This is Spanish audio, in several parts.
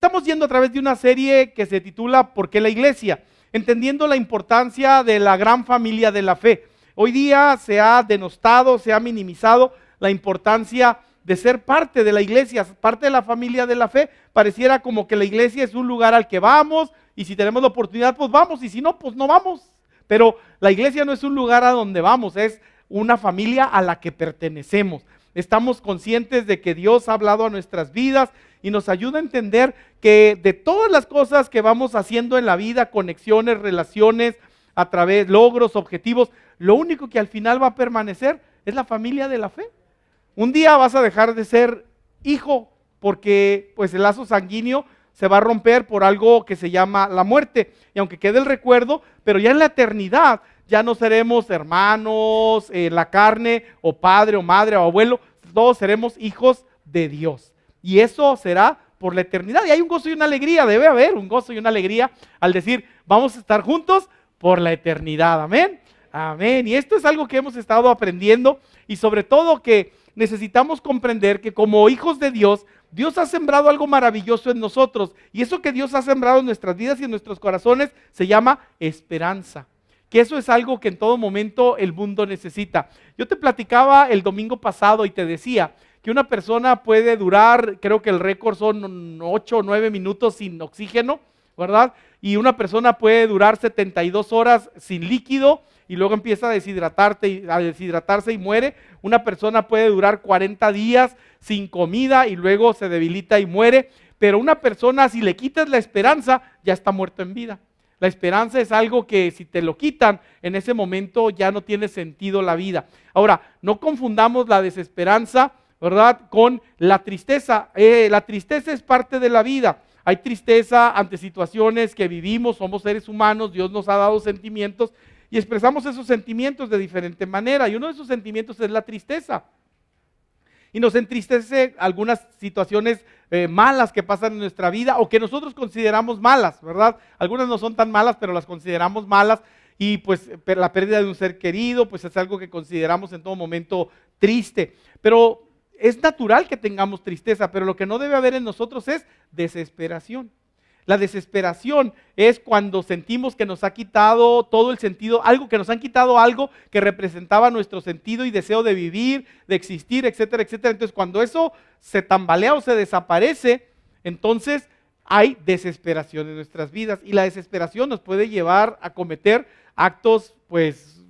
estamos yendo a través de una serie que se titula ¿Por qué la iglesia? Entendiendo la importancia de la gran familia de la fe. Hoy día se ha denostado, se ha minimizado la importancia de ser parte de la iglesia, parte de la familia de la fe. Pareciera como que la iglesia es un lugar al que vamos y si tenemos la oportunidad pues vamos y si no pues no vamos. Pero la iglesia no es un lugar a donde vamos, es una familia a la que pertenecemos. Estamos conscientes de que Dios ha hablado a nuestras vidas y nos ayuda a entender que de todas las cosas que vamos haciendo en la vida, conexiones, relaciones, a través, logros, objetivos, lo único que al final va a permanecer es la familia de la fe. Un día vas a dejar de ser hijo porque pues el lazo sanguíneo se va a romper por algo que se llama la muerte. Y aunque quede el recuerdo, pero ya en la eternidad ya no seremos hermanos, la carne, o padre, o madre, o abuelo, todos seremos hijos de Dios. Y eso será por la eternidad. Y hay un gozo y una alegría, debe haber un gozo y una alegría al decir, vamos a estar juntos por la eternidad. Amén. Amén. Y esto es algo que hemos estado aprendiendo y sobre todo que necesitamos comprender que como hijos de Dios, Dios ha sembrado algo maravilloso en nosotros. Y eso que Dios ha sembrado en nuestras vidas y en nuestros corazones se llama esperanza. Que eso es algo que en todo momento el mundo necesita. Yo te platicaba el domingo pasado y te decía que una persona puede durar, creo que el récord son 8 o 9 minutos sin oxígeno, ¿verdad? Y una persona puede durar 72 horas sin líquido y luego empieza a deshidratarse y muere. Una persona puede durar 40 días sin comida y luego se debilita y muere. Pero una persona, si le quitas la esperanza, ya está muerto en vida. La esperanza es algo que si te lo quitan, en ese momento ya no tiene sentido la vida. Ahora, no confundamos la desesperanza, ¿verdad?, con la tristeza. La tristeza es parte de la vida. Hay tristeza ante situaciones que vivimos, somos seres humanos, Dios nos ha dado sentimientos y expresamos esos sentimientos de diferente manera. Y uno de esos sentimientos es la tristeza. Y nos entristece algunas situaciones malas que pasan en nuestra vida o que nosotros consideramos malas, ¿verdad? Algunas no son tan malas, pero las consideramos malas y pues la pérdida de un ser querido, pues es algo que consideramos en todo momento triste. Pero es natural que tengamos tristeza, pero lo que no debe haber en nosotros es desesperación. La desesperación es cuando sentimos que nos ha quitado todo el sentido, algo que nos han quitado algo que representaba nuestro sentido y deseo de vivir, de existir, etcétera, etcétera. Entonces, cuando eso se tambalea o se desaparece, entonces hay desesperación en nuestras vidas y la desesperación nos puede llevar a cometer actos, pues,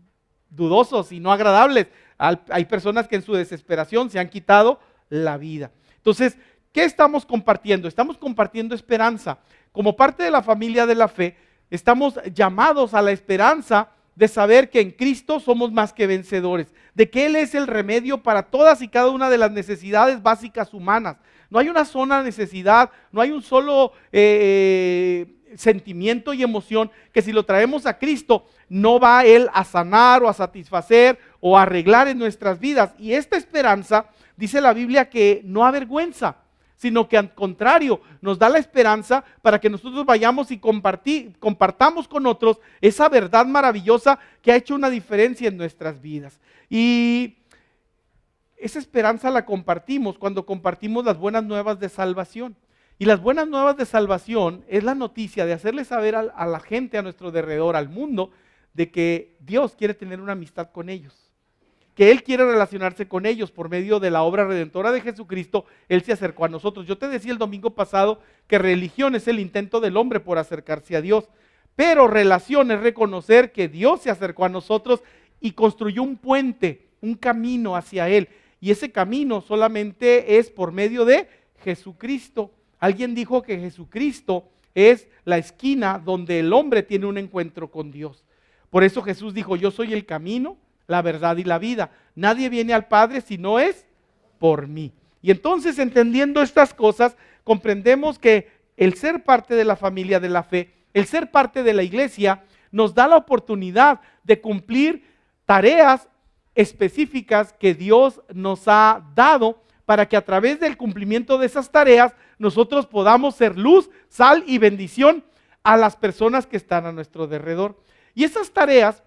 dudosos y no agradables. Hay personas que en su desesperación se han quitado la vida. Entonces, ¿qué estamos compartiendo? Estamos compartiendo esperanza. Como parte de la familia de la fe, estamos llamados a la esperanza de saber que en Cristo somos más que vencedores, de que Él es el remedio para todas y cada una de las necesidades básicas humanas. No hay una sola necesidad, no hay un solo sentimiento y emoción que si lo traemos a Cristo no va Él a sanar o a satisfacer o a arreglar en nuestras vidas. Y esta esperanza, dice la Biblia, que no avergüenza, sino que al contrario, nos da la esperanza para que nosotros vayamos y compartamos con otros esa verdad maravillosa que ha hecho una diferencia en nuestras vidas. Y esa esperanza la compartimos cuando compartimos las buenas nuevas de salvación. Y las buenas nuevas de salvación es la noticia de hacerle saber a la gente a nuestro alrededor, al mundo, de que Dios quiere tener una amistad con ellos, que Él quiere relacionarse con ellos por medio de la obra redentora de Jesucristo. Él se acercó a nosotros. Yo te decía el domingo pasado que religión es el intento del hombre por acercarse a Dios, pero relación es reconocer que Dios se acercó a nosotros y construyó un puente, un camino hacia Él, y ese camino solamente es por medio de Jesucristo. Alguien dijo que Jesucristo es la esquina donde el hombre tiene un encuentro con Dios. Por eso Jesús dijo, yo soy el camino, la verdad y la vida. Nadie viene al Padre si no es por mí. Y entonces, entendiendo estas cosas, comprendemos que el ser parte de la familia de la fe, el ser parte de la iglesia, nos da la oportunidad de cumplir tareas específicas que Dios nos ha dado para que a través del cumplimiento de esas tareas nosotros podamos ser luz, sal y bendición a las personas que están a nuestro alrededor. Y esas tareas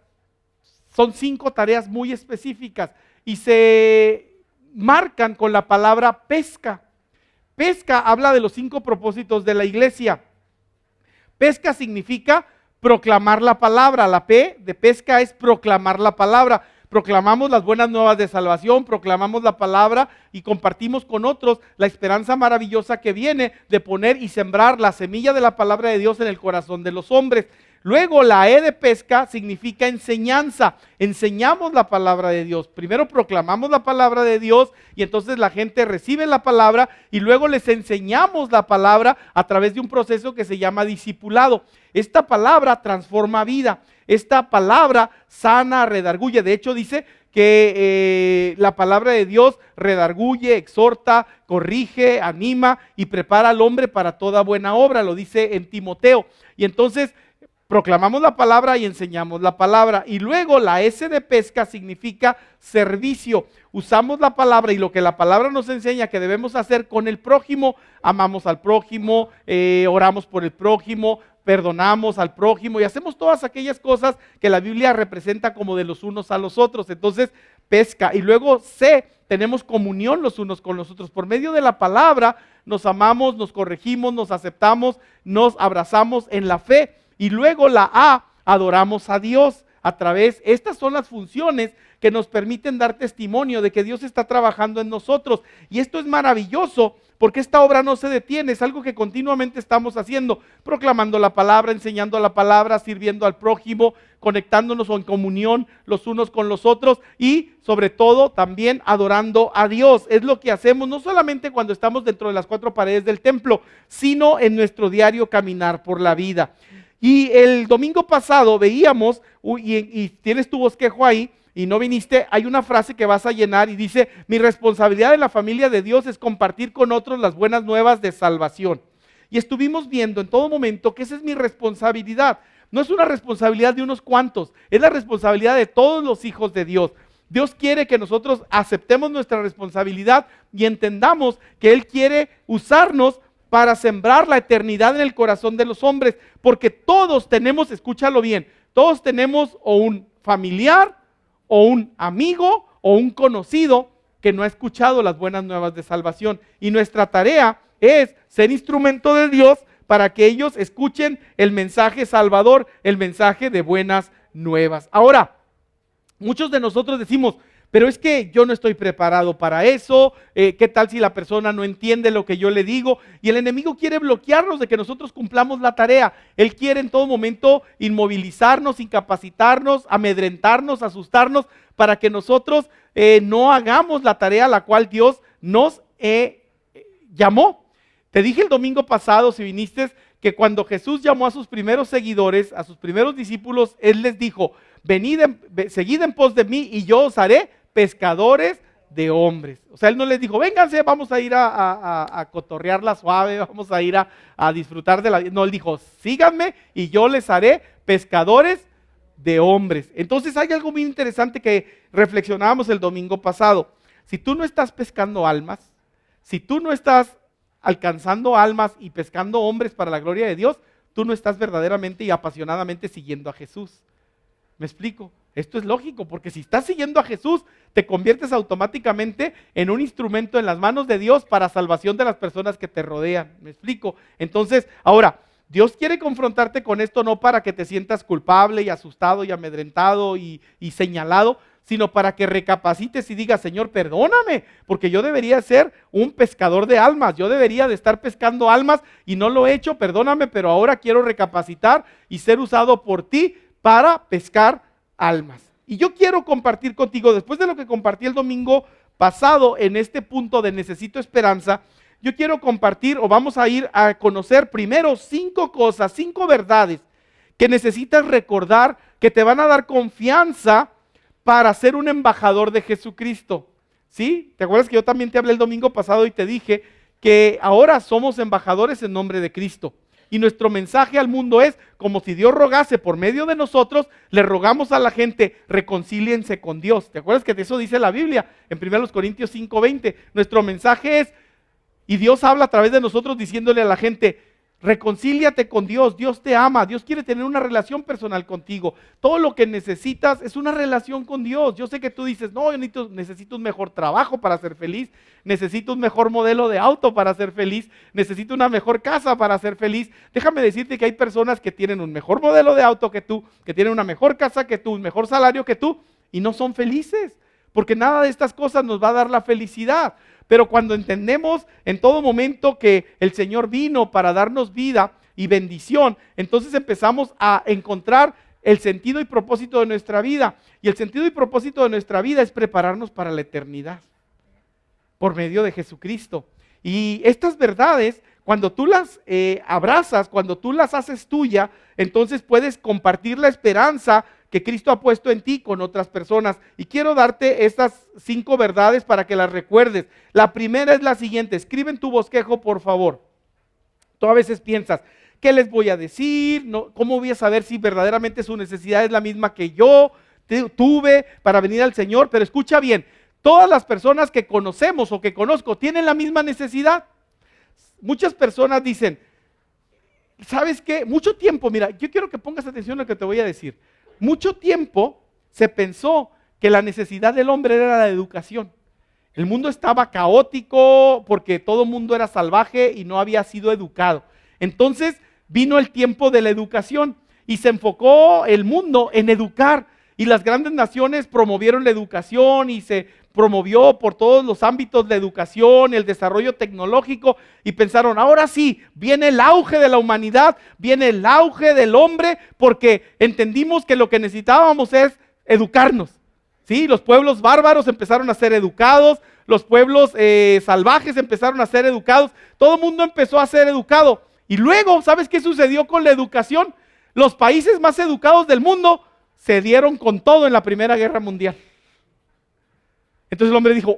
son 5 tareas muy específicas y se marcan con la palabra pesca. pesca habla de los 5 propósitos de la iglesia. Pesca significa proclamar la palabra. La P de pesca es proclamar la palabra. Proclamamos las buenas nuevas de salvación, proclamamos la palabra y compartimos con otros la esperanza maravillosa que viene de poner y sembrar la semilla de la palabra de Dios en el corazón de los hombres. Luego la E de pesca significa enseñanza. Enseñamos la palabra de Dios. Primero proclamamos la palabra de Dios y entonces la gente recibe la palabra y luego les enseñamos la palabra a través de un proceso que se llama discipulado. Esta palabra transforma vida. Esta palabra sana, redarguye. De hecho dice que la palabra de Dios redarguye, exhorta, corrige, anima y prepara al hombre para toda buena obra. Lo dice en Timoteo. Y entonces proclamamos la palabra y enseñamos la palabra. Y luego la S de pesca significa servicio. Usamos la palabra y lo que la palabra nos enseña que debemos hacer con el prójimo. Amamos al prójimo, oramos por el prójimo, perdonamos al prójimo y hacemos todas aquellas cosas que la Biblia representa como de los unos a los otros. Entonces, pesca. Y luego C, tenemos comunión los unos con los otros. Por medio de la palabra nos amamos, nos corregimos, nos aceptamos, nos abrazamos en la fe. Y luego la A, adoramos a Dios a través, estas son las funciones que nos permiten dar testimonio de que Dios está trabajando en nosotros. Y esto es maravilloso porque esta obra no se detiene, es algo que continuamente estamos haciendo, proclamando la palabra, enseñando la palabra, sirviendo al prójimo, conectándonos en comunión los unos con los otros y sobre todo también adorando a Dios. Es lo que hacemos no solamente cuando estamos dentro de las 4 paredes del templo, sino en nuestro diario caminar por la vida. Y el domingo pasado veíamos, y tienes tu bosquejo ahí, y no viniste, hay una frase que vas a llenar y dice, mi responsabilidad en la familia de Dios es compartir con otros las buenas nuevas de salvación. Y estuvimos viendo en todo momento que esa es mi responsabilidad. No es una responsabilidad de unos cuantos, es la responsabilidad de todos los hijos de Dios. Dios quiere que nosotros aceptemos nuestra responsabilidad y entendamos que Él quiere usarnos para sembrar la eternidad en el corazón de los hombres, porque todos tenemos, escúchalo bien, todos tenemos o un familiar, o un amigo, o un conocido que no ha escuchado las buenas nuevas de salvación. Y nuestra tarea es ser instrumento de Dios para que ellos escuchen el mensaje salvador, el mensaje de buenas nuevas. Ahora, muchos de nosotros decimos, pero es que yo no estoy preparado para eso, ¿qué tal si la persona no entiende lo que yo le digo? Y el enemigo quiere bloquearnos de que nosotros cumplamos la tarea. Él quiere en todo momento inmovilizarnos, incapacitarnos, amedrentarnos, asustarnos, para que nosotros no hagamos la tarea a la cual Dios nos llamó. Te dije el domingo pasado, si viniste, que cuando Jesús llamó a sus primeros seguidores, a sus primeros discípulos, Él les dijo, venid, seguid en pos de mí y yo os haré pescadores de hombres. O sea, Él no les dijo, vénganse, vamos a ir a cotorrearla suave, vamos a ir a disfrutar de la vida. No, Él dijo, síganme y yo les haré pescadores de hombres. Entonces hay algo muy interesante que reflexionábamos el domingo pasado. Si tú no estás pescando almas, si tú no estás alcanzando almas y pescando hombres para la gloria de Dios, tú no estás verdaderamente y apasionadamente siguiendo a Jesús. ¿Me explico? Esto es lógico, porque si estás siguiendo a Jesús, te conviertes automáticamente en un instrumento en las manos de Dios para salvación de las personas que te rodean. ¿Me explico? Entonces, ahora, Dios quiere confrontarte con esto no para que te sientas culpable y asustado y amedrentado y señalado, sino para que recapacites y digas, Señor, perdóname, porque yo debería ser un pescador de almas, yo debería de estar pescando almas y no lo he hecho, perdóname, pero ahora quiero recapacitar y ser usado por ti para pescar almas. Y yo quiero compartir contigo, después de lo que compartí el domingo pasado en este punto de necesito esperanza, yo quiero compartir o vamos a ir a conocer primero 5 cosas, 5 verdades que necesitas recordar que te van a dar confianza para ser un embajador de Jesucristo. ¿Sí? ¿Te acuerdas que yo también te hablé el domingo pasado y te dije que ahora somos embajadores en nombre de Cristo? Y nuestro mensaje al mundo es, como si Dios rogase por medio de nosotros, le rogamos a la gente, reconcíliense con Dios. ¿Te acuerdas que de eso dice la Biblia? En 1 Corintios 5:20. Nuestro mensaje es, y Dios habla a través de nosotros diciéndole a la gente, Reconcíliate con Dios, Dios te ama, Dios quiere tener una relación personal contigo. Todo lo que necesitas es una relación con Dios. Yo sé que tú dices, no, yo necesito un mejor trabajo para ser feliz, necesito un mejor modelo de auto para ser feliz, necesito una mejor casa para ser feliz. Déjame decirte que hay personas que tienen un mejor modelo de auto que tú, que tienen una mejor casa que tú, un mejor salario que tú, y no son felices, porque nada de estas cosas nos va a dar la felicidad. Pero cuando entendemos en todo momento que el Señor vino para darnos vida y bendición, entonces empezamos a encontrar el sentido y propósito de nuestra vida. Y el sentido y propósito de nuestra vida es prepararnos para la eternidad por medio de Jesucristo. Y estas verdades, cuando tú las abrazas, cuando tú las haces tuya, entonces puedes compartir la esperanza que Cristo ha puesto en ti con otras personas. Y quiero darte estas 5 verdades para que las recuerdes. La primera es la siguiente: escribe en tu bosquejo, por favor. Tú a veces piensas, ¿qué les voy a decir? ¿Cómo voy a saber si verdaderamente su necesidad es la misma que yo tuve para venir al Señor? Pero escucha bien, todas las personas que conocemos o que conozco tienen la misma necesidad. Muchas personas dicen, ¿sabes qué? Mucho tiempo, mira, yo quiero que pongas atención a lo que te voy a decir. Mucho tiempo se pensó que la necesidad del hombre era la educación. El mundo estaba caótico porque todo el mundo era salvaje y no había sido educado. Entonces vino el tiempo de la educación y se enfocó el mundo en educar. Y las grandes naciones promovieron la educación y se promovió por todos los ámbitos de educación, el desarrollo tecnológico, y pensaron, ahora sí, viene el auge de la humanidad, viene el auge del hombre, porque entendimos que lo que necesitábamos es educarnos. ¿Sí? Los pueblos bárbaros empezaron a ser educados, los pueblos salvajes empezaron a ser educados, todo el mundo empezó a ser educado. Y luego, ¿sabes qué sucedió con la educación? Los países más educados del mundo se dieron con todo en la Primera Guerra Mundial. Entonces el hombre dijo,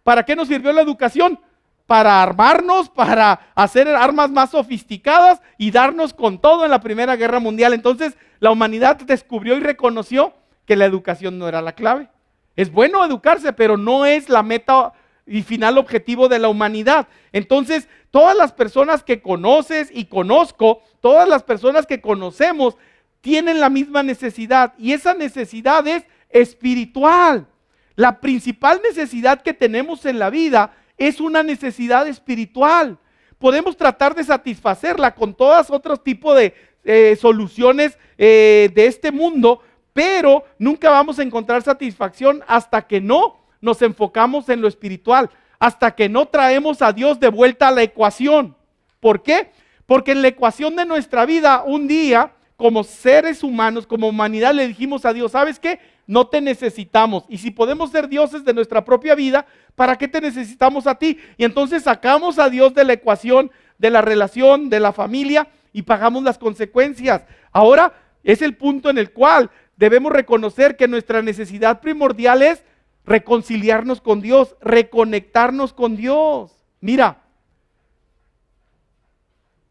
¿para qué nos sirvió la educación? Para armarnos, para hacer armas más sofisticadas y darnos con todo en la Primera Guerra Mundial. Entonces la humanidad descubrió y reconoció que la educación no era la clave. Es bueno educarse, pero no es la meta y final objetivo de la humanidad. Entonces, todas las personas que conoces y conozco, todas las personas que conocemos, tienen la misma necesidad, y esa necesidad es espiritual. La principal necesidad que tenemos en la vida es una necesidad espiritual. Podemos tratar de satisfacerla con todos otros tipos de soluciones de este mundo, pero nunca vamos a encontrar satisfacción hasta que no nos enfocamos en lo espiritual, hasta que no traemos a Dios de vuelta a la ecuación. ¿Por qué? Porque en la ecuación de nuestra vida, un día, como seres humanos, como humanidad, le dijimos a Dios, ¿sabes qué? No te necesitamos. Y si podemos ser dioses de nuestra propia vida, ¿para qué te necesitamos a ti? Y entonces sacamos a Dios de la ecuación, de la relación, de la familia, y pagamos las consecuencias. Ahora es el punto en el cual debemos reconocer que nuestra necesidad primordial es reconciliarnos con Dios, reconectarnos con Dios. Mira,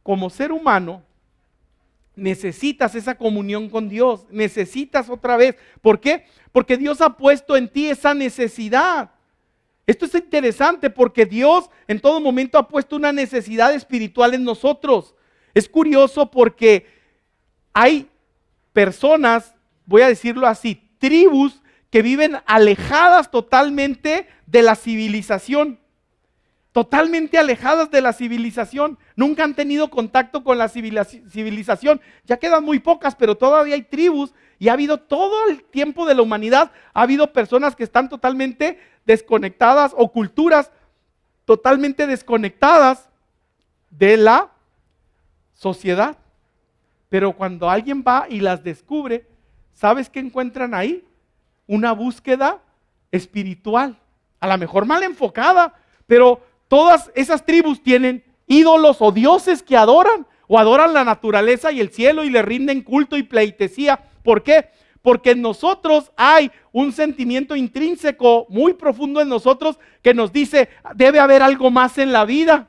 como ser humano, necesitas esa comunión con Dios, necesitas otra vez. ¿Por qué? Porque Dios ha puesto en ti esa necesidad. Esto es interesante porque Dios en todo momento ha puesto una necesidad espiritual en nosotros. Es curioso porque hay personas, voy a decirlo así, tribus que viven alejadas totalmente de la civilización. Totalmente alejadas de la civilización, nunca han tenido contacto con la civilización, ya quedan muy pocas, pero todavía hay tribus y ha habido todo el tiempo de la humanidad, ha habido personas que están totalmente desconectadas o culturas totalmente desconectadas de la sociedad. Pero cuando alguien va y las descubre, ¿sabes qué encuentran ahí? Una búsqueda espiritual, a lo mejor mal enfocada, pero todas esas tribus tienen ídolos o dioses que adoran, o adoran la naturaleza y el cielo y le rinden culto y pleitesía. ¿Por qué? Porque en nosotros hay un sentimiento intrínseco muy profundo en nosotros que nos dice, debe haber algo más en la vida.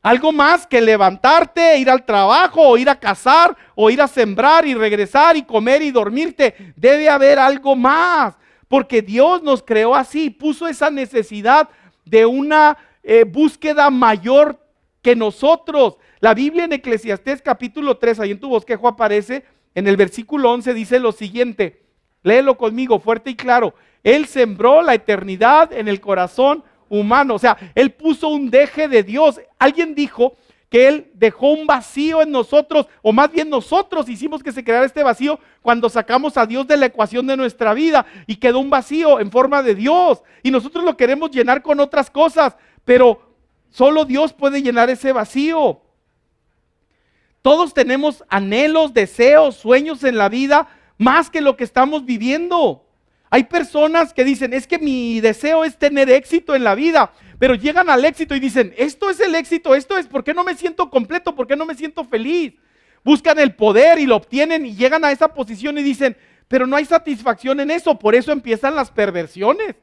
Algo más que levantarte, ir al trabajo, o ir a cazar, o ir a sembrar y regresar y comer y dormirte. Debe haber algo más, porque Dios nos creó así, puso esa necesidad de una búsqueda mayor que nosotros. La Biblia en Eclesiastés capítulo 3, ahí en tu bosquejo aparece, en el versículo 11 dice lo siguiente, léelo conmigo fuerte y claro: Él sembró la eternidad en el corazón humano. O sea, Él puso un deje de Dios. Alguien dijo que Él dejó un vacío en nosotros, o más bien nosotros hicimos que se creara este vacío cuando sacamos a Dios de la ecuación de nuestra vida y quedó un vacío en forma de Dios. Y nosotros lo queremos llenar con otras cosas, pero solo Dios puede llenar ese vacío. Todos tenemos anhelos, deseos, sueños en la vida, más que lo que estamos viviendo. Hay personas que dicen, es que mi deseo es tener éxito en la vida, pero llegan al éxito y dicen, esto es el éxito, esto es, ¿por qué no me siento completo? ¿Por qué no me siento feliz? Buscan el poder y lo obtienen y llegan a esa posición y dicen, pero no hay satisfacción en eso. Por eso empiezan las perversiones,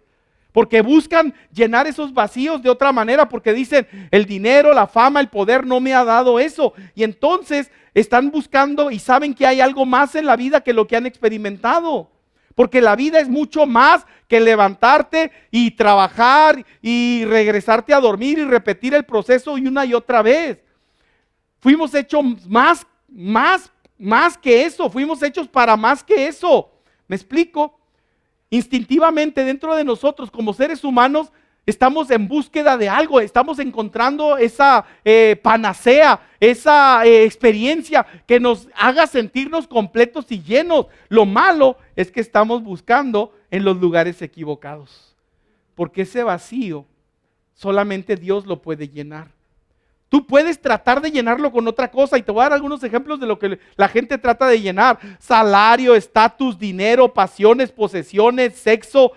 porque buscan llenar esos vacíos de otra manera, porque dicen, el dinero, la fama, el poder no me ha dado eso. Y entonces están buscando y saben que hay algo más en la vida que lo que han experimentado. Porque la vida es mucho más que levantarte y trabajar y regresarte a dormir y repetir el proceso una y otra vez. Fuimos hechos más que eso, fuimos hechos para más que eso. ¿Me explico? Instintivamente dentro de nosotros como seres humanos estamos en búsqueda de algo, estamos encontrando esa panacea, esa experiencia que nos haga sentirnos completos y llenos. Lo malo es que estamos buscando en los lugares equivocados, porque ese vacío solamente Dios lo puede llenar. Tú puedes tratar de llenarlo con otra cosa y te voy a dar algunos ejemplos de lo que la gente trata de llenar: salario, estatus, dinero, pasiones, posesiones, sexo,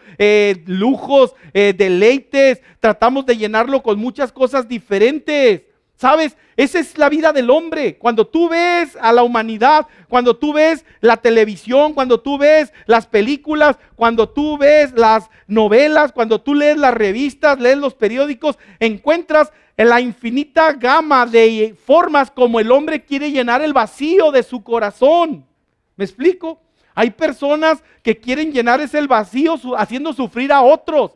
lujos, deleites. Tratamos de llenarlo con muchas cosas diferentes. ¿Sabes? Esa es la vida del hombre. Cuando tú ves a la humanidad, cuando tú ves la televisión, cuando tú ves las películas, cuando tú ves las novelas, cuando tú lees las revistas, lees los periódicos, encuentras en la infinita gama de formas como el hombre quiere llenar el vacío de su corazón. ¿Me explico? Hay personas que quieren llenar ese vacío haciendo sufrir a otros.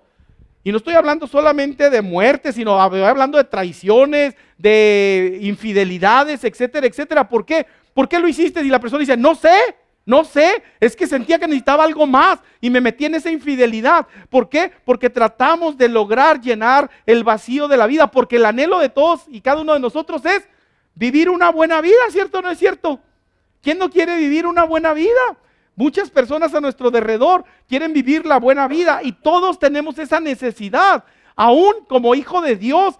Y no estoy hablando solamente de muerte, sino hablando de traiciones, de infidelidades, etcétera, etcétera. ¿Por qué? ¿Por qué lo hiciste? Y la persona dice, no sé, es que sentía que necesitaba algo más y me metí en esa infidelidad. ¿Por qué? Porque tratamos de lograr llenar el vacío de la vida, porque el anhelo de todos y cada uno de nosotros es vivir una buena vida, ¿cierto o no es cierto? ¿Quién no quiere vivir una buena vida? Muchas personas a nuestro alrededor quieren vivir la buena vida y todos tenemos esa necesidad. Aún como hijo de Dios,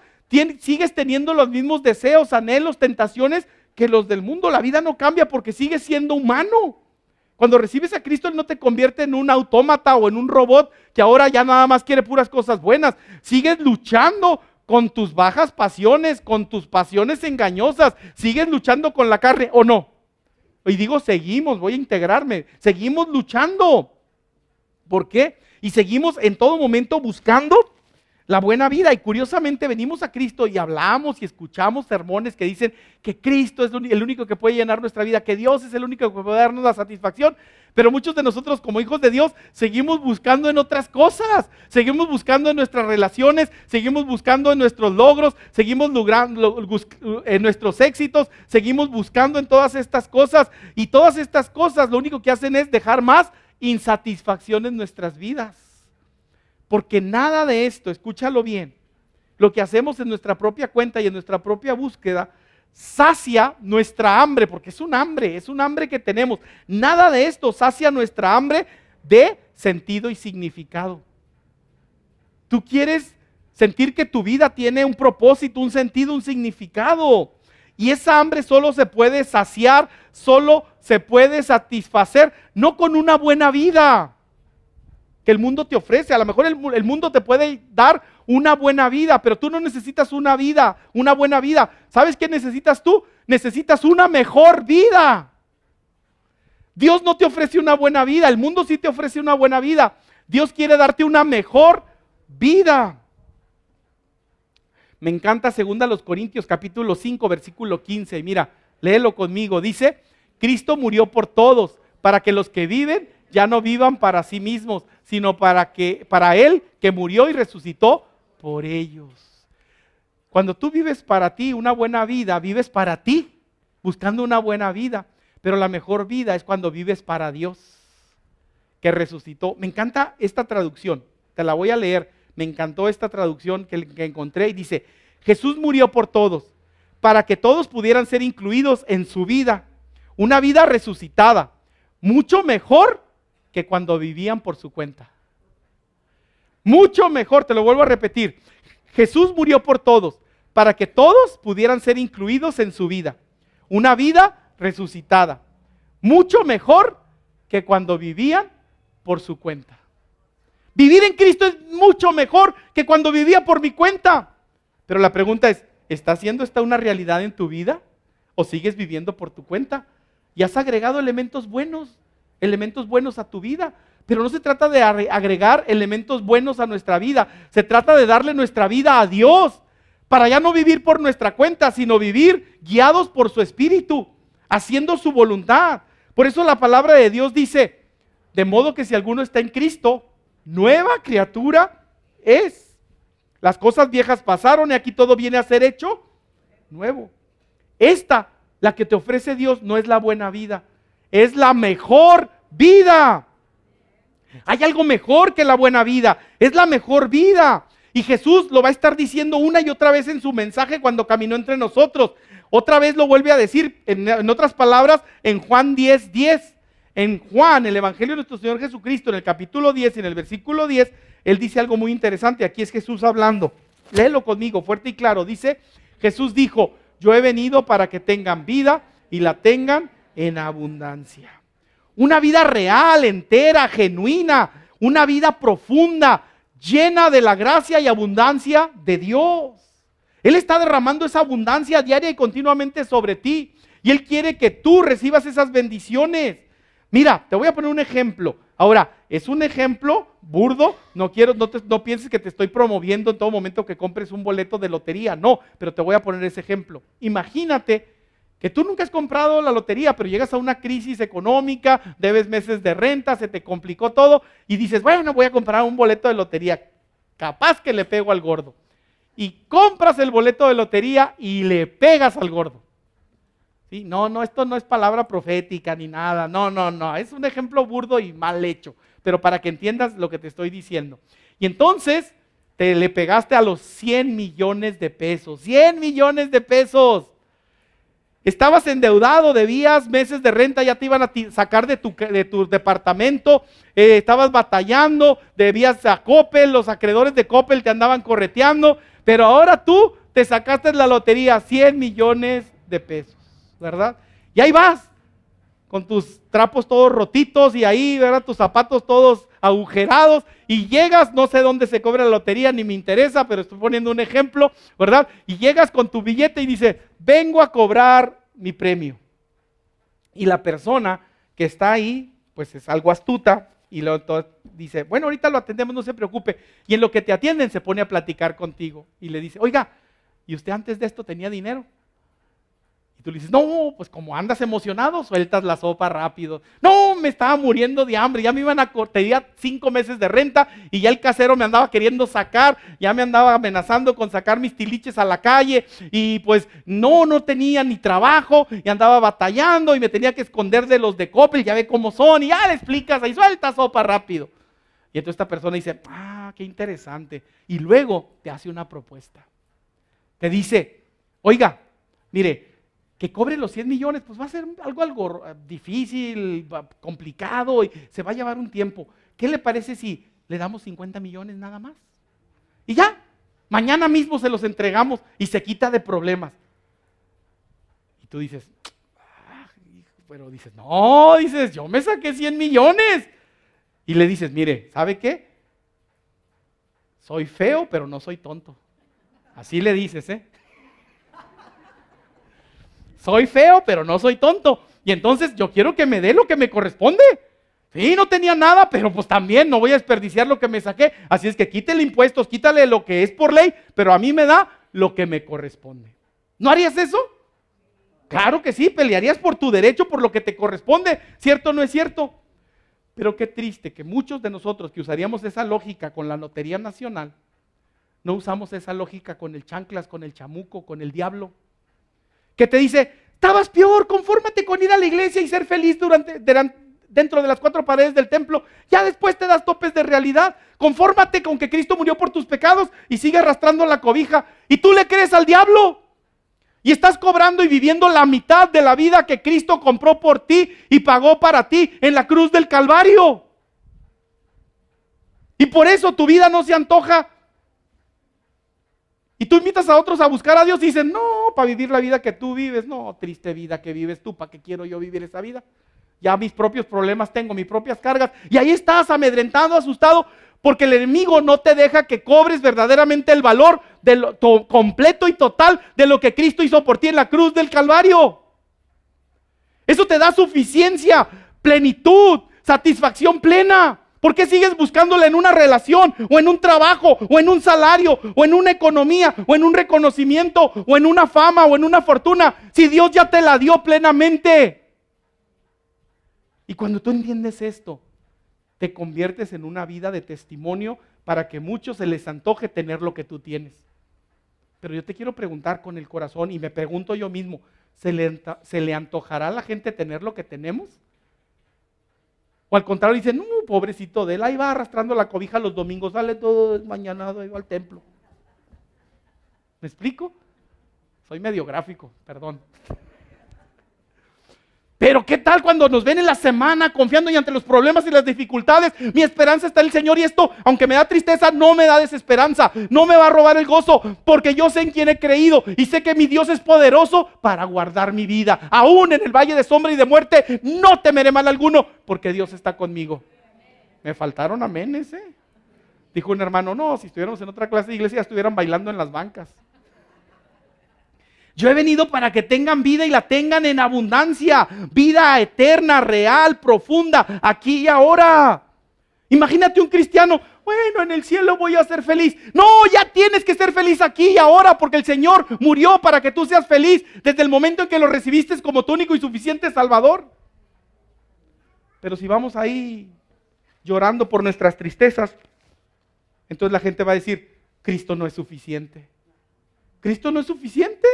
sigues teniendo los mismos deseos, anhelos, tentaciones que los del mundo. La vida no cambia porque sigues siendo humano. Cuando recibes a Cristo, Él no te convierte en un autómata o en un robot que ahora ya nada más quiere puras cosas buenas. Sigues luchando con tus bajas pasiones, con tus pasiones engañosas. Sigues luchando con la carne, ¿o no? Y digo, seguimos, voy a integrarme. Seguimos luchando. ¿Por qué? Y seguimos en todo momento buscando la buena vida. Y curiosamente venimos a Cristo y hablamos y escuchamos sermones que dicen que Cristo es el único que puede llenar nuestra vida, que Dios es el único que puede darnos la satisfacción. Pero muchos de nosotros como hijos de Dios seguimos buscando en otras cosas, seguimos buscando en nuestras relaciones, seguimos buscando en nuestros logros, seguimos logrando en nuestros éxitos, seguimos buscando en todas estas cosas. Y todas estas cosas lo único que hacen es dejar más insatisfacción en nuestras vidas. Porque nada de esto, escúchalo bien, lo que hacemos en nuestra propia cuenta y en nuestra propia búsqueda sacia nuestra hambre, porque es un hambre que tenemos. Nada de esto sacia nuestra hambre de sentido y significado. Tú quieres sentir que tu vida tiene un propósito, un sentido, un significado. Y esa hambre solo se puede saciar, solo se puede satisfacer, no con una buena vida que el mundo te ofrece. A lo mejor el mundo te puede dar una buena vida, pero tú no necesitas una buena vida. ¿Sabes qué necesitas tú? Necesitas una mejor vida. Dios no te ofrece una buena vida, el mundo sí te ofrece una buena vida. Dios quiere darte una mejor vida. Me encanta 2 Corintios capítulo 5, versículo 15. Mira, léelo conmigo. Dice, Cristo murió por todos, para que los que viven ya no vivan para sí mismos, sino para Él que murió y resucitó por ellos. Cuando tú vives para ti una buena vida, vives para ti, buscando una buena vida. Pero la mejor vida es cuando vives para Dios, que resucitó. Me encanta esta traducción, te la voy a leer. Me encantó esta traducción que encontré y dice: Jesús murió por todos, para que todos pudieran ser incluidos en su vida. Una vida resucitada, mucho mejor que cuando vivían por su cuenta. Mucho mejor, te lo vuelvo a repetir. Jesús murió por todos, para que todos pudieran ser incluidos en su vida. Una vida resucitada, mucho mejor que cuando vivían por su cuenta. Vivir en Cristo es mucho mejor que cuando vivía por mi cuenta. Pero la pregunta es, ¿está haciendo esta una realidad en tu vida? ¿O sigues viviendo por tu cuenta? Y has agregado elementos buenos a tu vida. Pero no se trata de agregar elementos buenos a nuestra vida. Se trata de darle nuestra vida a Dios, para ya no vivir por nuestra cuenta, sino vivir guiados por su Espíritu, haciendo su voluntad. Por eso la palabra de Dios dice: de modo que si alguno está en Cristo, nueva criatura es. Las cosas viejas pasaron y aquí todo viene a ser hecho nuevo. Esta, la que te ofrece Dios, no es la buena vida, es la mejor vida. Hay algo mejor que la buena vida, es la mejor vida. Y Jesús lo va a estar diciendo una y otra vez en su mensaje cuando caminó entre nosotros. Otra vez lo vuelve a decir, en otras palabras, en Juan 10:10. En Juan, el Evangelio de nuestro Señor Jesucristo, en el capítulo 10 y en el versículo 10, Él dice algo muy interesante. Aquí es Jesús hablando. Léelo conmigo, fuerte y claro. Dice, Jesús dijo: yo he venido para que tengan vida y la tengan en abundancia. Una vida real, entera, genuina, una vida profunda, llena de la gracia y abundancia de Dios. Él está derramando esa abundancia diaria y continuamente sobre ti. Y Él quiere que tú recibas esas bendiciones. Mira, te voy a poner un ejemplo. Ahora, es un ejemplo burdo. No pienses que te estoy promoviendo en todo momento que compres un boleto de lotería. No, pero te voy a poner ese ejemplo. Imagínate que tú nunca has comprado la lotería, pero llegas a una crisis económica, debes meses de renta, se te complicó todo y dices, bueno, voy a comprar un boleto de lotería. Capaz que le pego al gordo. Y compras el boleto de lotería y le pegas al gordo. ¿Sí? No, esto no es palabra profética ni nada. No. Es un ejemplo burdo y mal hecho. Pero para que entiendas lo que te estoy diciendo. Y entonces te le pegaste a los 100 millones de pesos. 100 millones de pesos. Estabas endeudado, debías meses de renta, ya te iban a sacar de tu departamento, estabas batallando, debías a Coppel, los acreedores de Coppel te andaban correteando, pero ahora tú te sacaste la lotería, 100 millones de pesos, ¿verdad? Y ahí vas, con tus trapos todos rotitos y ahí, ¿verdad? Tus zapatos todos agujerados y llegas, no sé dónde se cobra la lotería, ni me interesa, pero estoy poniendo un ejemplo, ¿verdad? Y llegas con tu billete y dice, vengo a cobrar mi premio. Y la persona que está ahí, pues es algo astuta y luego dice, bueno, ahorita lo atendemos, no se preocupe. Y en lo que te atienden se pone a platicar contigo y le dice, oiga, ¿y usted antes de esto tenía dinero? Tú le dices, no, pues como andas emocionado, sueltas la sopa rápido. No, me estaba muriendo de hambre, ya me iban a tenía 5 meses de renta y ya el casero me andaba queriendo sacar, ya me andaba amenazando con sacar mis tiliches a la calle y pues no tenía ni trabajo y andaba batallando y me tenía que esconder de los de Coppel, ya ve cómo son y ya le explicas ahí, suelta sopa rápido. Y entonces esta persona dice, qué interesante. Y luego te hace una propuesta. Te dice, oiga, mire, que cobre los 100 millones, pues va a ser algo difícil, complicado y se va a llevar un tiempo. ¿Qué le parece si le damos 50 millones nada más? Y ya, mañana mismo se los entregamos y se quita de problemas. Y tú dices, pero dices, no, dices, yo me saqué 100 millones. Y le dices, mire, ¿sabe qué? Soy feo, pero no soy tonto. Así le dices, Soy feo, pero no soy tonto. Y entonces yo quiero que me dé lo que me corresponde. Sí, no tenía nada, pero pues también no voy a desperdiciar lo que me saqué. Así es que quítale impuestos, quítale lo que es por ley, pero a mí me da lo que me corresponde. ¿No harías eso? Claro que sí, pelearías por tu derecho, por lo que te corresponde. ¿Cierto o no es cierto? Pero qué triste que muchos de nosotros que usaríamos esa lógica con la Lotería Nacional, no usamos esa lógica con el chanclas, con el chamuco, con el diablo? Que te dice, estabas peor, confórmate con ir a la iglesia y ser feliz dentro de las 4 paredes del templo. Ya después te das topes de realidad. Confórmate con que Cristo murió por tus pecados y sigue arrastrando la cobija. Y tú le crees al diablo. Y estás cobrando y viviendo la mitad de la vida que Cristo compró por ti y pagó para ti en la cruz del Calvario. Y por eso tu vida no se antoja. Y tú invitas a otros a buscar a Dios y dicen, no, para vivir la vida que tú vives, no, triste vida que vives tú, ¿para qué quiero yo vivir esa vida? Ya mis propios problemas tengo, mis propias cargas. Y ahí estás amedrentado, asustado, porque el enemigo no te deja que cobres verdaderamente el valor de completo y total de lo que Cristo hizo por ti en la cruz del Calvario. Eso te da suficiencia, plenitud, satisfacción plena. ¿Por qué sigues buscándola en una relación, o en un trabajo, o en un salario, o en una economía, o en un reconocimiento, o en una fama, o en una fortuna, si Dios ya te la dio plenamente? Y cuando tú entiendes esto, te conviertes en una vida de testimonio para que muchos se les antoje tener lo que tú tienes. Pero yo te quiero preguntar con el corazón, y me pregunto yo mismo, ¿se le antojará a la gente tener lo que tenemos? O al contrario dicen, no, pobrecito de él, ahí va arrastrando la cobija los domingos, sale todo desmañanado, ahí va al templo. ¿Me explico? Soy medio gráfico, perdón. Pero ¿qué tal cuando nos ven en la semana confiando y ante los problemas y las dificultades? Mi esperanza está en el Señor, y esto, aunque me da tristeza, no me da desesperanza, no me va a robar el gozo, porque yo sé en quién he creído y sé que mi Dios es poderoso para guardar mi vida. Aún en el valle de sombra y de muerte no temeré mal alguno, porque Dios está conmigo. Me faltaron amenes, Dijo un hermano, no, si estuviéramos en otra clase de iglesia estuvieran bailando en las bancas. Yo he venido para que tengan vida y la tengan en abundancia, vida eterna, real, profunda, aquí y ahora. Imagínate un cristiano, bueno, en el cielo voy a ser feliz. No, ya tienes que ser feliz aquí y ahora, porque el Señor murió para que tú seas feliz desde el momento en que lo recibiste como tu único y suficiente Salvador. Pero si vamos ahí llorando por nuestras tristezas, entonces la gente va a decir, Cristo no es suficiente. ¿Cristo no es suficiente?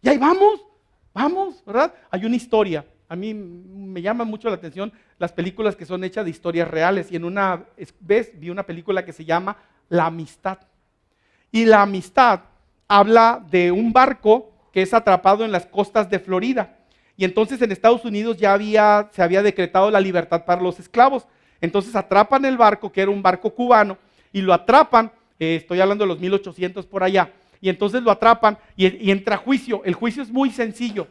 Y ahí vamos, ¿verdad? Hay una historia, a mí me llama mucho la atención las películas que son hechas de historias reales, y en una vez vi una película que se llama La Amistad. Y La Amistad habla de un barco que es atrapado en las costas de Florida. Y entonces en Estados Unidos ya se había decretado la libertad para los esclavos. Entonces atrapan el barco, que era un barco cubano, y lo atrapan, estoy hablando de los 1800 por allá. Y entonces lo atrapan y entra a juicio. El juicio es muy sencillo.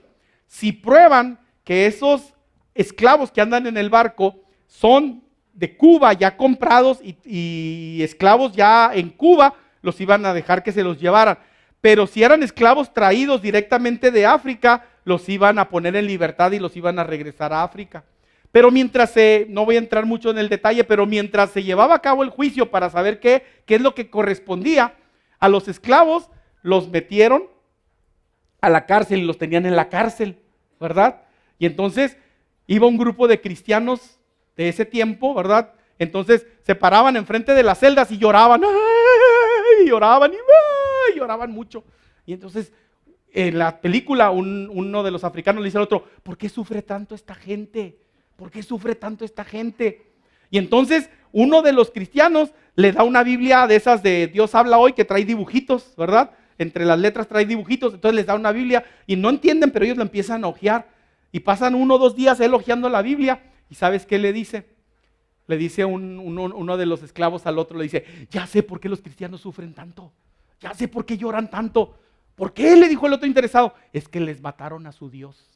Si prueban que esos esclavos que andan en el barco son de Cuba, ya comprados y esclavos ya en Cuba, los iban a dejar que se los llevaran. Pero si eran esclavos traídos directamente de África, los iban a poner en libertad y los iban a regresar a África. Pero no voy a entrar mucho en el detalle, pero mientras se llevaba a cabo el juicio para saber qué es lo que correspondía, a los esclavos los metieron a la cárcel y los tenían en la cárcel, ¿verdad? Y entonces iba un grupo de cristianos de ese tiempo, ¿verdad? Entonces se paraban enfrente de las celdas y lloraban, ¡ay! Y lloraban, ¡ay! Lloraban mucho. Y entonces en la película uno de los africanos le dice al otro, ¿por qué sufre tanto esta gente? ¿Por qué sufre tanto esta gente? Y entonces uno de los cristianos le da una Biblia de esas de Dios habla hoy, que trae dibujitos, ¿verdad? Entre las letras trae dibujitos, entonces les da una Biblia y no entienden, pero ellos la empiezan a hojear. Y pasan 1 o 2 días él hojeando la Biblia. ¿Y sabes qué le dice? Le dice uno de los esclavos al otro, le dice, ya sé por qué los cristianos sufren tanto. Ya sé por qué lloran tanto. ¿Por qué? Le dijo el otro interesado. Es que les mataron a su Dios.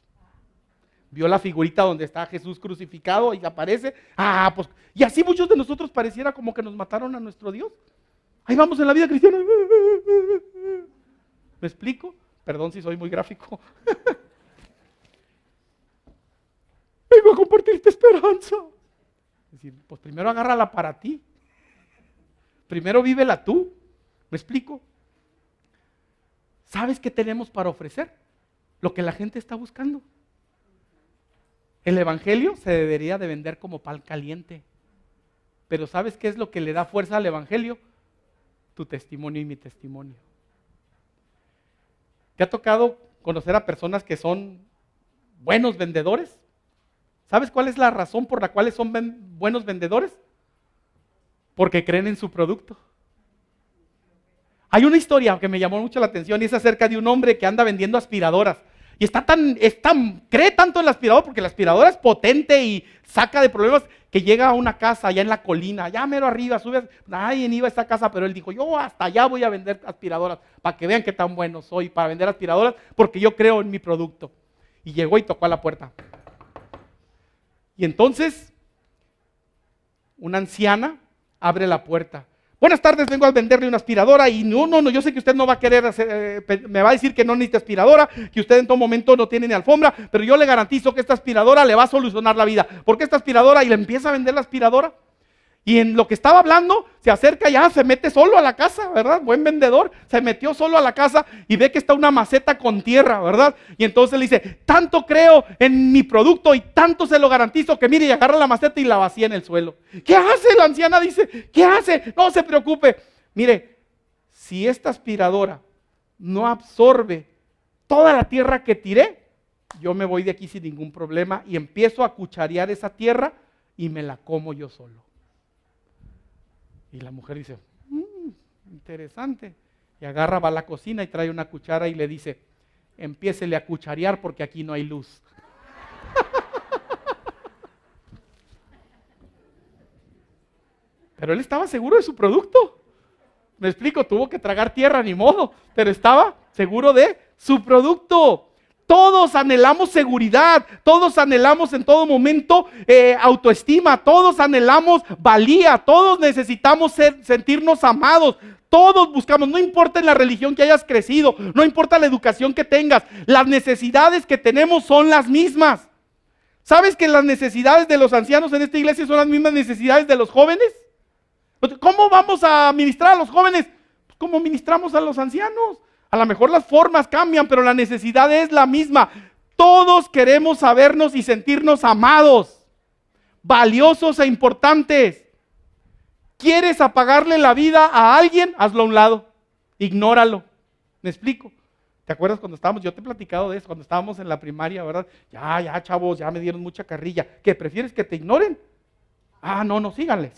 Vio la figurita donde está Jesús crucificado y aparece. Pues, y así muchos de nosotros pareciera como que nos mataron a nuestro Dios. Ahí vamos en la vida cristiana. ¿Me explico? Perdón si soy muy gráfico. Vengo a compartirte esperanza. Es decir, pues primero agárrala para ti. Primero vívela tú. ¿Me explico? ¿Sabes qué tenemos para ofrecer? Lo que la gente está buscando. El evangelio se debería de vender como pan caliente. Pero ¿sabes qué es lo que le da fuerza al evangelio? tu testimonio y mi testimonio. ¿Te ha tocado conocer a personas que son buenos vendedores? ¿Sabes cuál es la razón por la cual son buenos vendedores? Porque creen en su producto. Hay una historia que me llamó mucho la atención y es acerca de un hombre que anda vendiendo aspiradoras. Y cree tanto en la aspiradora, porque la aspiradora es potente y saca de problemas, que llega a una casa allá en la colina, allá mero arriba, nadie iba a esta casa, pero él dijo, yo hasta allá voy a vender aspiradoras, para que vean qué tan bueno soy para vender aspiradoras, porque yo creo en mi producto. Y llegó y tocó a la puerta. Y entonces, una anciana abre la puerta. Buenas tardes, vengo a venderle una aspiradora y no, yo sé que usted no va a querer me va a decir que no necesita aspiradora, que usted en todo momento no tiene ni alfombra, pero yo le garantizo que esta aspiradora le va a solucionar la vida. ¿Por qué esta aspiradora? Y le empieza a vender la aspiradora. Y en lo que estaba hablando, se acerca ya, se mete solo a la casa, ¿verdad? Buen vendedor, se metió solo a la casa y ve que está una maceta con tierra, ¿verdad? Y entonces le dice, tanto creo en mi producto y tanto se lo garantizo que mire, y agarra la maceta y la vacía en el suelo. ¿Qué hace? La anciana dice, ¿qué hace? No se preocupe. Mire, si esta aspiradora no absorbe toda la tierra que tiré, yo me voy de aquí sin ningún problema y empiezo a cucharear esa tierra y me la como yo solo. Y la mujer dice, interesante. Y agarra, va a la cocina y trae una cuchara y le dice, empiécele a cucharear porque aquí no hay luz. Pero él estaba seguro de su producto. Me explico, tuvo que tragar tierra, ni modo, pero estaba seguro de su producto. Todos anhelamos seguridad, todos anhelamos en todo momento autoestima, todos anhelamos valía, todos necesitamos sentirnos amados, todos buscamos, no importa en la religión que hayas crecido, no importa la educación que tengas, las necesidades que tenemos son las mismas. ¿Sabes que las necesidades de los ancianos en esta iglesia son las mismas necesidades de los jóvenes? ¿Cómo vamos a ministrar a los jóvenes? Pues como ministramos a los ancianos. A lo mejor las formas cambian, pero la necesidad es la misma. Todos queremos sabernos y sentirnos amados, valiosos e importantes. ¿Quieres apagarle la vida a alguien? Hazlo a un lado, ignóralo. ¿Me explico? ¿Te acuerdas cuando estábamos? Yo te he platicado de eso, cuando estábamos en la primaria, ¿verdad? Ya, chavos, ya me dieron mucha carrilla. ¿Qué, prefieres que te ignoren? No, síganle.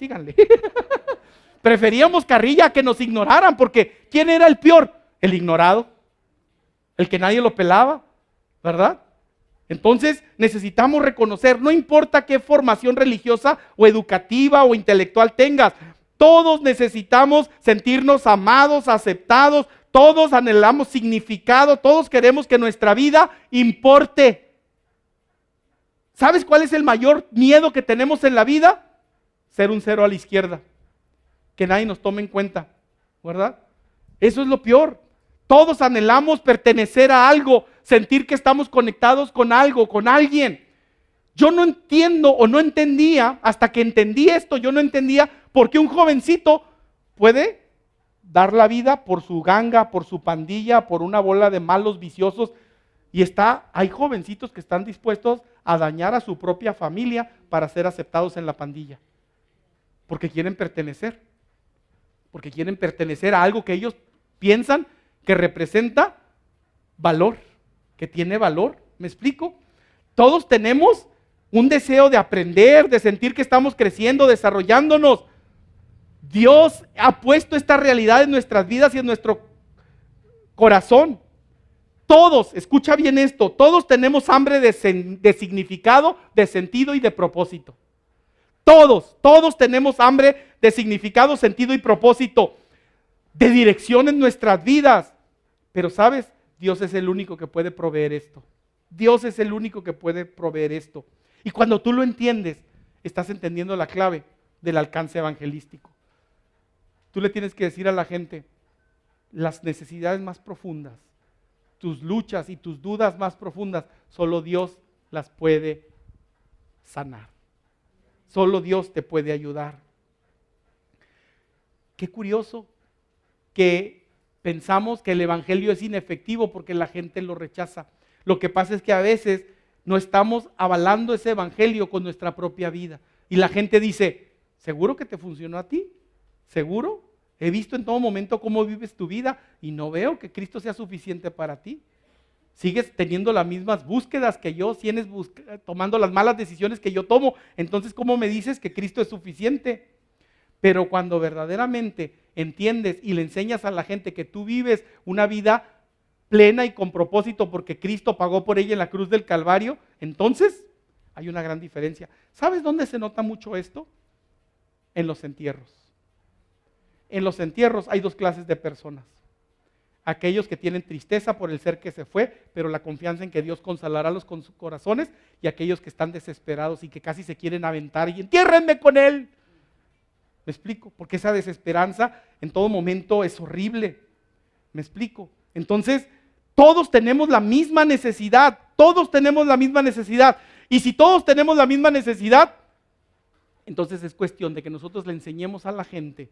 Preferíamos carrilla a que nos ignoraran, porque ¿quién era el peor? El ignorado, el que nadie lo pelaba, ¿verdad? Entonces necesitamos reconocer, no importa qué formación religiosa o educativa o intelectual tengas, todos necesitamos sentirnos amados, aceptados, todos anhelamos significado, todos queremos que nuestra vida importe. ¿Sabes cuál es el mayor miedo que tenemos en la vida? Ser un cero a la izquierda, que nadie nos tome en cuenta, ¿verdad? Eso es lo peor. Todos anhelamos pertenecer a algo, sentir que estamos conectados con algo, con alguien. Yo no entiendo o no entendía, hasta que entendí esto, yo no entendía por qué un jovencito puede dar la vida por su ganga, por su pandilla, por una bola de malos viciosos. Y hay jovencitos que están dispuestos a dañar a su propia familia para ser aceptados en la pandilla. Porque quieren pertenecer. Porque quieren pertenecer a algo que ellos piensan que representa valor, que tiene valor. ¿Me explico? Todos tenemos un deseo de aprender, de sentir que estamos creciendo, desarrollándonos. Dios ha puesto esta realidad en nuestras vidas y en nuestro corazón. Todos, escucha bien esto, todos tenemos hambre de significado, de sentido y de propósito. Todos tenemos hambre de significado, sentido y propósito, de dirección en nuestras vidas. Pero ¿sabes? Dios es el único que puede proveer esto. Dios es el único que puede proveer esto. Y cuando tú lo entiendes, estás entendiendo la clave del alcance evangelístico. Tú le tienes que decir a la gente las necesidades más profundas, tus luchas y tus dudas más profundas, solo Dios las puede sanar. Solo Dios te puede ayudar. Qué curioso que pensamos que el evangelio es inefectivo porque la gente lo rechaza. Lo que pasa es que a veces no estamos avalando ese evangelio con nuestra propia vida. Y la gente dice, ¿seguro que te funcionó a ti? ¿Seguro? He visto en todo momento cómo vives tu vida y no veo que Cristo sea suficiente para ti. Sigues teniendo las mismas búsquedas que yo, sigues tomando las malas decisiones que yo tomo. Entonces, ¿cómo me dices que Cristo es suficiente? Pero cuando verdaderamente entiendes y le enseñas a la gente que tú vives una vida plena y con propósito porque Cristo pagó por ella en la cruz del Calvario, entonces hay una gran diferencia. ¿Sabes dónde se nota mucho esto? En los entierros. En los entierros hay dos clases de personas. Aquellos que tienen tristeza por el ser que se fue, pero la confianza en que Dios consolará con sus corazones, y aquellos que están desesperados y que casi se quieren aventar y entiérrenme con él. ¿Me explico? Porque esa desesperanza en todo momento es horrible. ¿Me explico? Entonces, todos tenemos la misma necesidad, todos tenemos la misma necesidad. Y si todos tenemos la misma necesidad, entonces es cuestión de que nosotros le enseñemos a la gente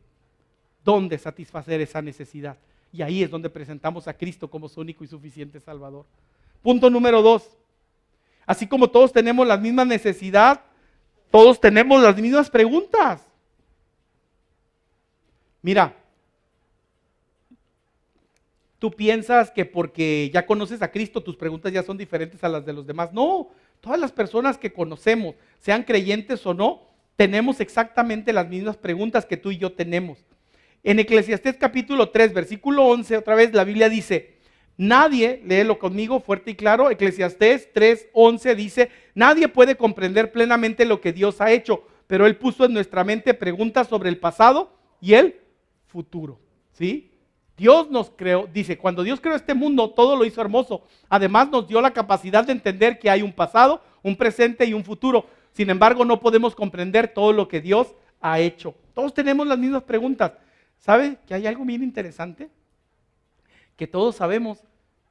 dónde satisfacer esa necesidad. Y ahí es donde presentamos a Cristo como su único y suficiente Salvador. Punto número 2. Así como todos tenemos la misma necesidad, todos tenemos las mismas preguntas. Mira, tú piensas que porque ya conoces a Cristo, tus preguntas ya son diferentes a las de los demás. No, todas las personas que conocemos, sean creyentes o no, tenemos exactamente las mismas preguntas que tú y yo tenemos. En Eclesiastés capítulo 3, versículo 11, otra vez la Biblia dice, nadie, léelo conmigo fuerte y claro, Eclesiastés 3, 11 dice, nadie puede comprender plenamente lo que Dios ha hecho, pero Él puso en nuestra mente preguntas sobre el pasado y el futuro, ¿sí? Dios nos creó, dice, cuando Dios creó este mundo, todo lo hizo hermoso. Además nos dio la capacidad de entender que hay un pasado, un presente y un futuro. Sin embargo, no podemos comprender todo lo que Dios ha hecho. Todos tenemos las mismas preguntas. ¿Sabe que hay algo bien interesante? Que todos sabemos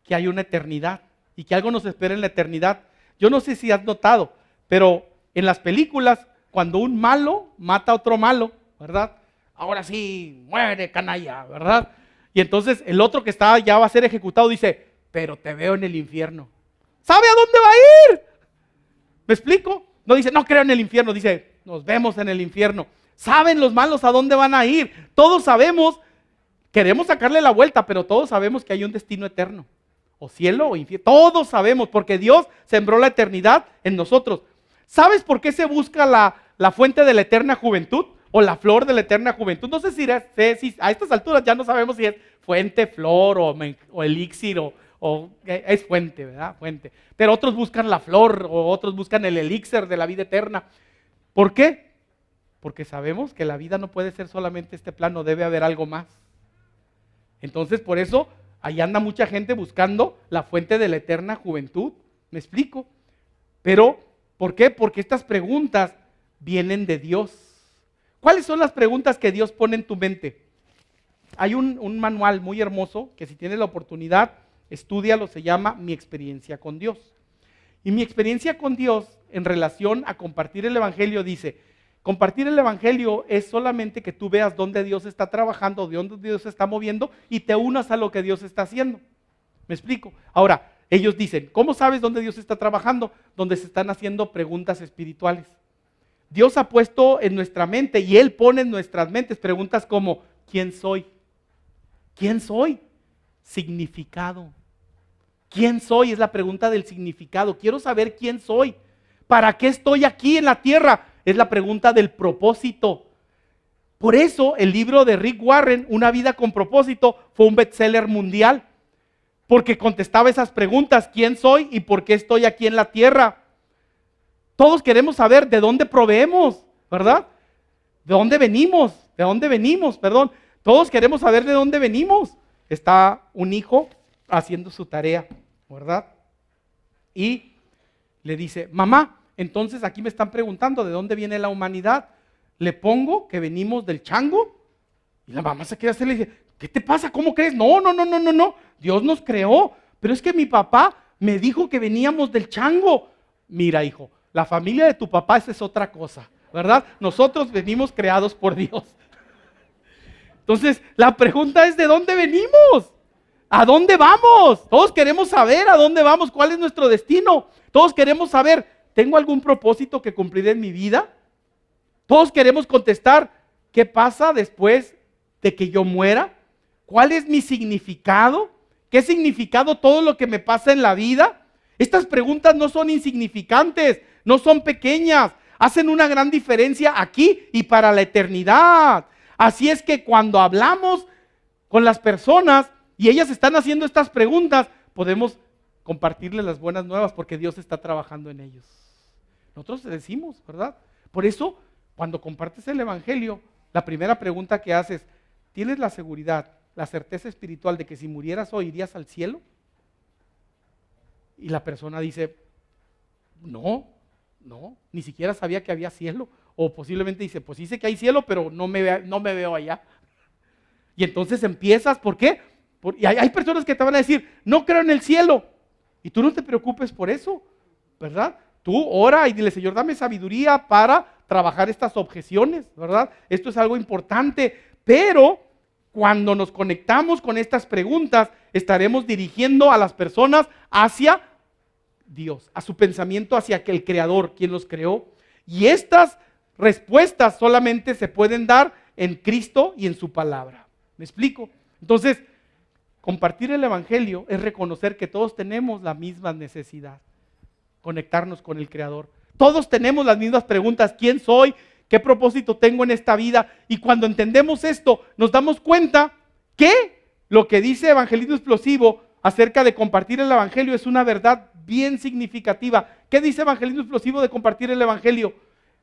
que hay una eternidad y que algo nos espera en la eternidad. Yo no sé si has notado, pero en las películas, cuando un malo mata a otro malo, ¿verdad? Ahora sí, muere canalla, ¿verdad? Y entonces el otro que está ya va a ser ejecutado dice, pero te veo en el infierno. ¿Sabe a dónde va a ir? ¿Me explico? No dice, no creo en el infierno, dice, nos vemos en el infierno. ¿Saben los malos a dónde van a ir? Todos sabemos, queremos sacarle la vuelta, pero todos sabemos que hay un destino eterno. O cielo o infierno. Todos sabemos, porque Dios sembró la eternidad en nosotros. ¿Sabes por qué se busca la fuente de la eterna juventud? O la flor de la eterna juventud. No sé si a estas alturas ya no sabemos si es fuente, flor o elixir o es fuente, ¿verdad? Fuente. Pero otros buscan la flor o otros buscan el elixir de la vida eterna. ¿Por qué? Porque sabemos que la vida no puede ser solamente este plano, debe haber algo más. Entonces, por eso, ahí anda mucha gente buscando la fuente de la eterna juventud. ¿Me explico? Pero, ¿por qué? Porque estas preguntas vienen de Dios. ¿Cuáles son las preguntas que Dios pone en tu mente? Hay un manual muy hermoso que si tienes la oportunidad, estúdialo, se llama Mi experiencia con Dios. Y mi experiencia con Dios en relación a compartir el Evangelio dice, compartir el Evangelio es solamente que tú veas dónde Dios está trabajando, de dónde Dios se está moviendo y te unas a lo que Dios está haciendo. ¿Me explico? Ahora, ellos dicen, ¿cómo sabes dónde Dios está trabajando? Donde se están haciendo preguntas espirituales. Dios ha puesto en nuestra mente y Él pone en nuestras mentes preguntas como, ¿quién soy? ¿Quién soy? Significado. ¿Quién soy? Es la pregunta del significado. Quiero saber quién soy. ¿Para qué estoy aquí en la tierra? Es la pregunta del propósito. Por eso el libro de Rick Warren, Una vida con propósito, fue un bestseller mundial. Porque contestaba esas preguntas, ¿quién soy y por qué estoy aquí en la tierra? Todos queremos saber de dónde proveemos, ¿verdad? ¿De dónde venimos? ¿De dónde venimos? Perdón. Todos queremos saber de dónde venimos. Está un hijo haciendo su tarea, ¿verdad? Y le dice, mamá, entonces aquí me están preguntando de dónde viene la humanidad. ¿Le pongo que venimos del chango? Y la mamá se queda así y le dice, ¿qué te pasa? ¿Cómo crees? No. Dios nos creó. Pero es que mi papá me dijo que veníamos del chango. Mira, hijo, la familia de tu papá esa es otra cosa, ¿verdad? Nosotros venimos creados por Dios. Entonces, la pregunta es, ¿de dónde venimos? ¿A dónde vamos? Todos queremos saber a dónde vamos, cuál es nuestro destino. Todos queremos saber, ¿tengo algún propósito que cumplir en mi vida? Todos queremos contestar, ¿qué pasa después de que yo muera? ¿Cuál es mi significado? ¿Qué significado todo lo que me pasa en la vida? Estas preguntas no son insignificantes, no son pequeñas, hacen una gran diferencia aquí y para la eternidad. Así es que cuando hablamos con las personas y ellas están haciendo estas preguntas, podemos compartirles las buenas nuevas porque Dios está trabajando en ellos. Nosotros decimos, ¿verdad? Por eso, cuando compartes el evangelio, la primera pregunta que haces, ¿tienes la seguridad, la certeza espiritual de que si murieras hoy irías al cielo? Y la persona dice, no, ni siquiera sabía que había cielo. O posiblemente dice, pues sí sé que hay cielo, pero no me veo allá. Y entonces empiezas, ¿por qué? Y hay personas que te van a decir, no creo en el cielo. Y tú no te preocupes por eso, ¿verdad? Tú ora y dile, Señor, dame sabiduría para trabajar estas objeciones, ¿verdad? Esto es algo importante, pero cuando nos conectamos con estas preguntas, estaremos dirigiendo a las personas hacia Dios, a su pensamiento hacia el Creador, quien los creó. Y estas respuestas solamente se pueden dar en Cristo y en su palabra. ¿Me explico? Entonces, compartir el evangelio es reconocer que todos tenemos la misma necesidad, conectarnos con el Creador. Todos tenemos las mismas preguntas: ¿quién soy? ¿Qué propósito tengo en esta vida? Y cuando entendemos esto, nos damos cuenta que lo que dice Evangelismo Explosivo acerca de compartir el evangelio es una verdad bien significativa. ¿Qué dice Evangelismo Explosivo de compartir el evangelio?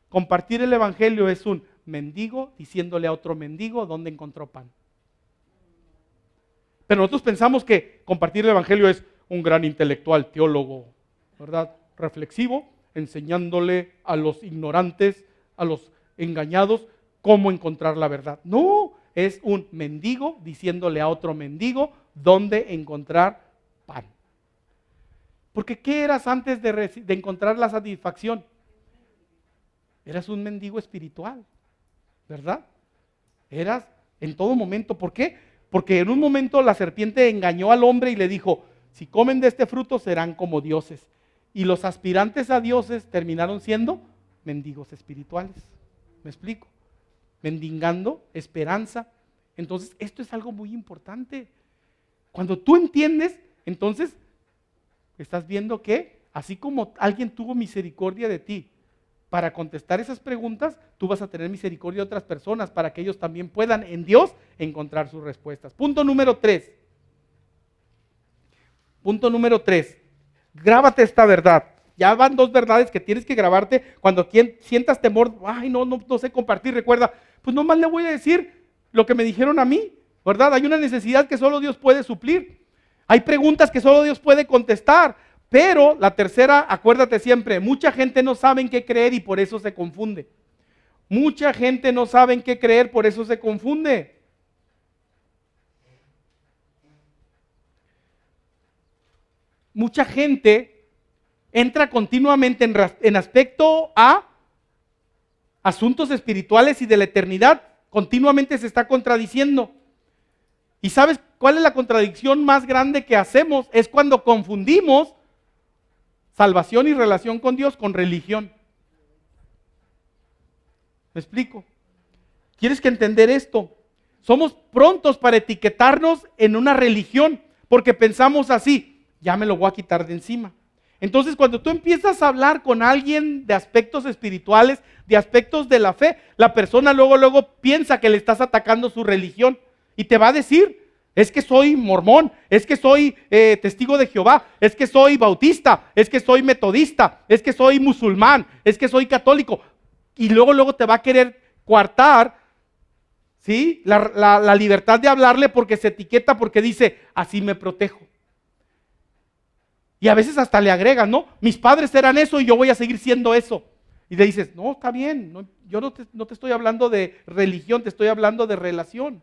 Compartir el evangelio es un mendigo diciéndole a otro mendigo dónde encontró pan. Pero nosotros pensamos que compartir el evangelio es un gran intelectual, teólogo, ¿verdad? Reflexivo, enseñándole a los ignorantes, a los engañados, cómo encontrar la verdad. No, es un mendigo diciéndole a otro mendigo dónde encontrar pan. Porque ¿qué eras antes de encontrar la satisfacción? Eras un mendigo espiritual, ¿verdad? Eras en todo momento. ¿Por qué? Porque en un momento la serpiente engañó al hombre y le dijo, si comen de este fruto serán como dioses. Y los aspirantes a dioses terminaron siendo mendigos espirituales. ¿Me explico? Mendigando esperanza. Entonces, esto es algo muy importante. Cuando tú entiendes, entonces estás viendo que así como alguien tuvo misericordia de ti para contestar esas preguntas, tú vas a tener misericordia de otras personas para que ellos también puedan en Dios encontrar sus respuestas. Punto número 3. Punto número 3. Grábate esta verdad. Ya van 2 verdades que tienes que grabarte cuando sientas temor. Ay, no sé compartir. Recuerda, pues nomás le voy a decir lo que me dijeron a mí, ¿verdad? Hay una necesidad que solo Dios puede suplir. Hay preguntas que solo Dios puede contestar. Pero la tercera, acuérdate siempre, mucha gente no sabe en qué creer y por eso se confunde. Mucha gente no sabe en qué creer, por eso se confunde. Mucha gente entra continuamente en aspecto a asuntos espirituales y de la eternidad. Continuamente se está contradiciendo. ¿Y sabes cuál es la contradicción más grande que hacemos? Es cuando confundimos salvación y relación con Dios con religión. ¿Me explico? Tienes que entender esto. Somos prontos para etiquetarnos en una religión porque pensamos así, ya me lo voy a quitar de encima. Entonces, cuando tú empiezas a hablar con alguien de aspectos espirituales, de aspectos de la fe, la persona luego piensa que le estás atacando su religión y te va a decir, es que soy mormón, es que soy testigo de Jehová, es que soy bautista, es que soy metodista, es que soy musulmán, es que soy católico. Y luego te va a querer coartar, ¿sí? la libertad de hablarle porque se etiqueta, porque dice, así me protejo. Y a veces hasta le agregan, ¿no? Mis padres eran eso y yo voy a seguir siendo eso. Y le dices, no, está bien, no, yo no te estoy hablando de religión, te estoy hablando de relación,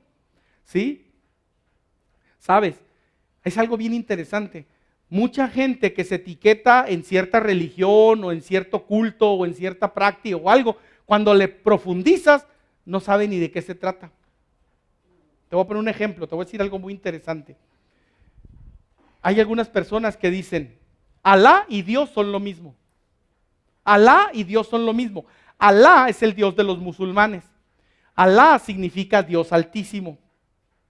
¿sí? ¿Sabes? Es algo bien interesante. Mucha gente que se etiqueta en cierta religión o en cierto culto o en cierta práctica o algo, cuando le profundizas, no sabe ni de qué se trata. Te voy a poner un ejemplo, te voy a decir algo muy interesante. Hay algunas personas que dicen, Alá y Dios son lo mismo. Alá y Dios son lo mismo. Alá es el Dios de los musulmanes. Alá significa Dios altísimo.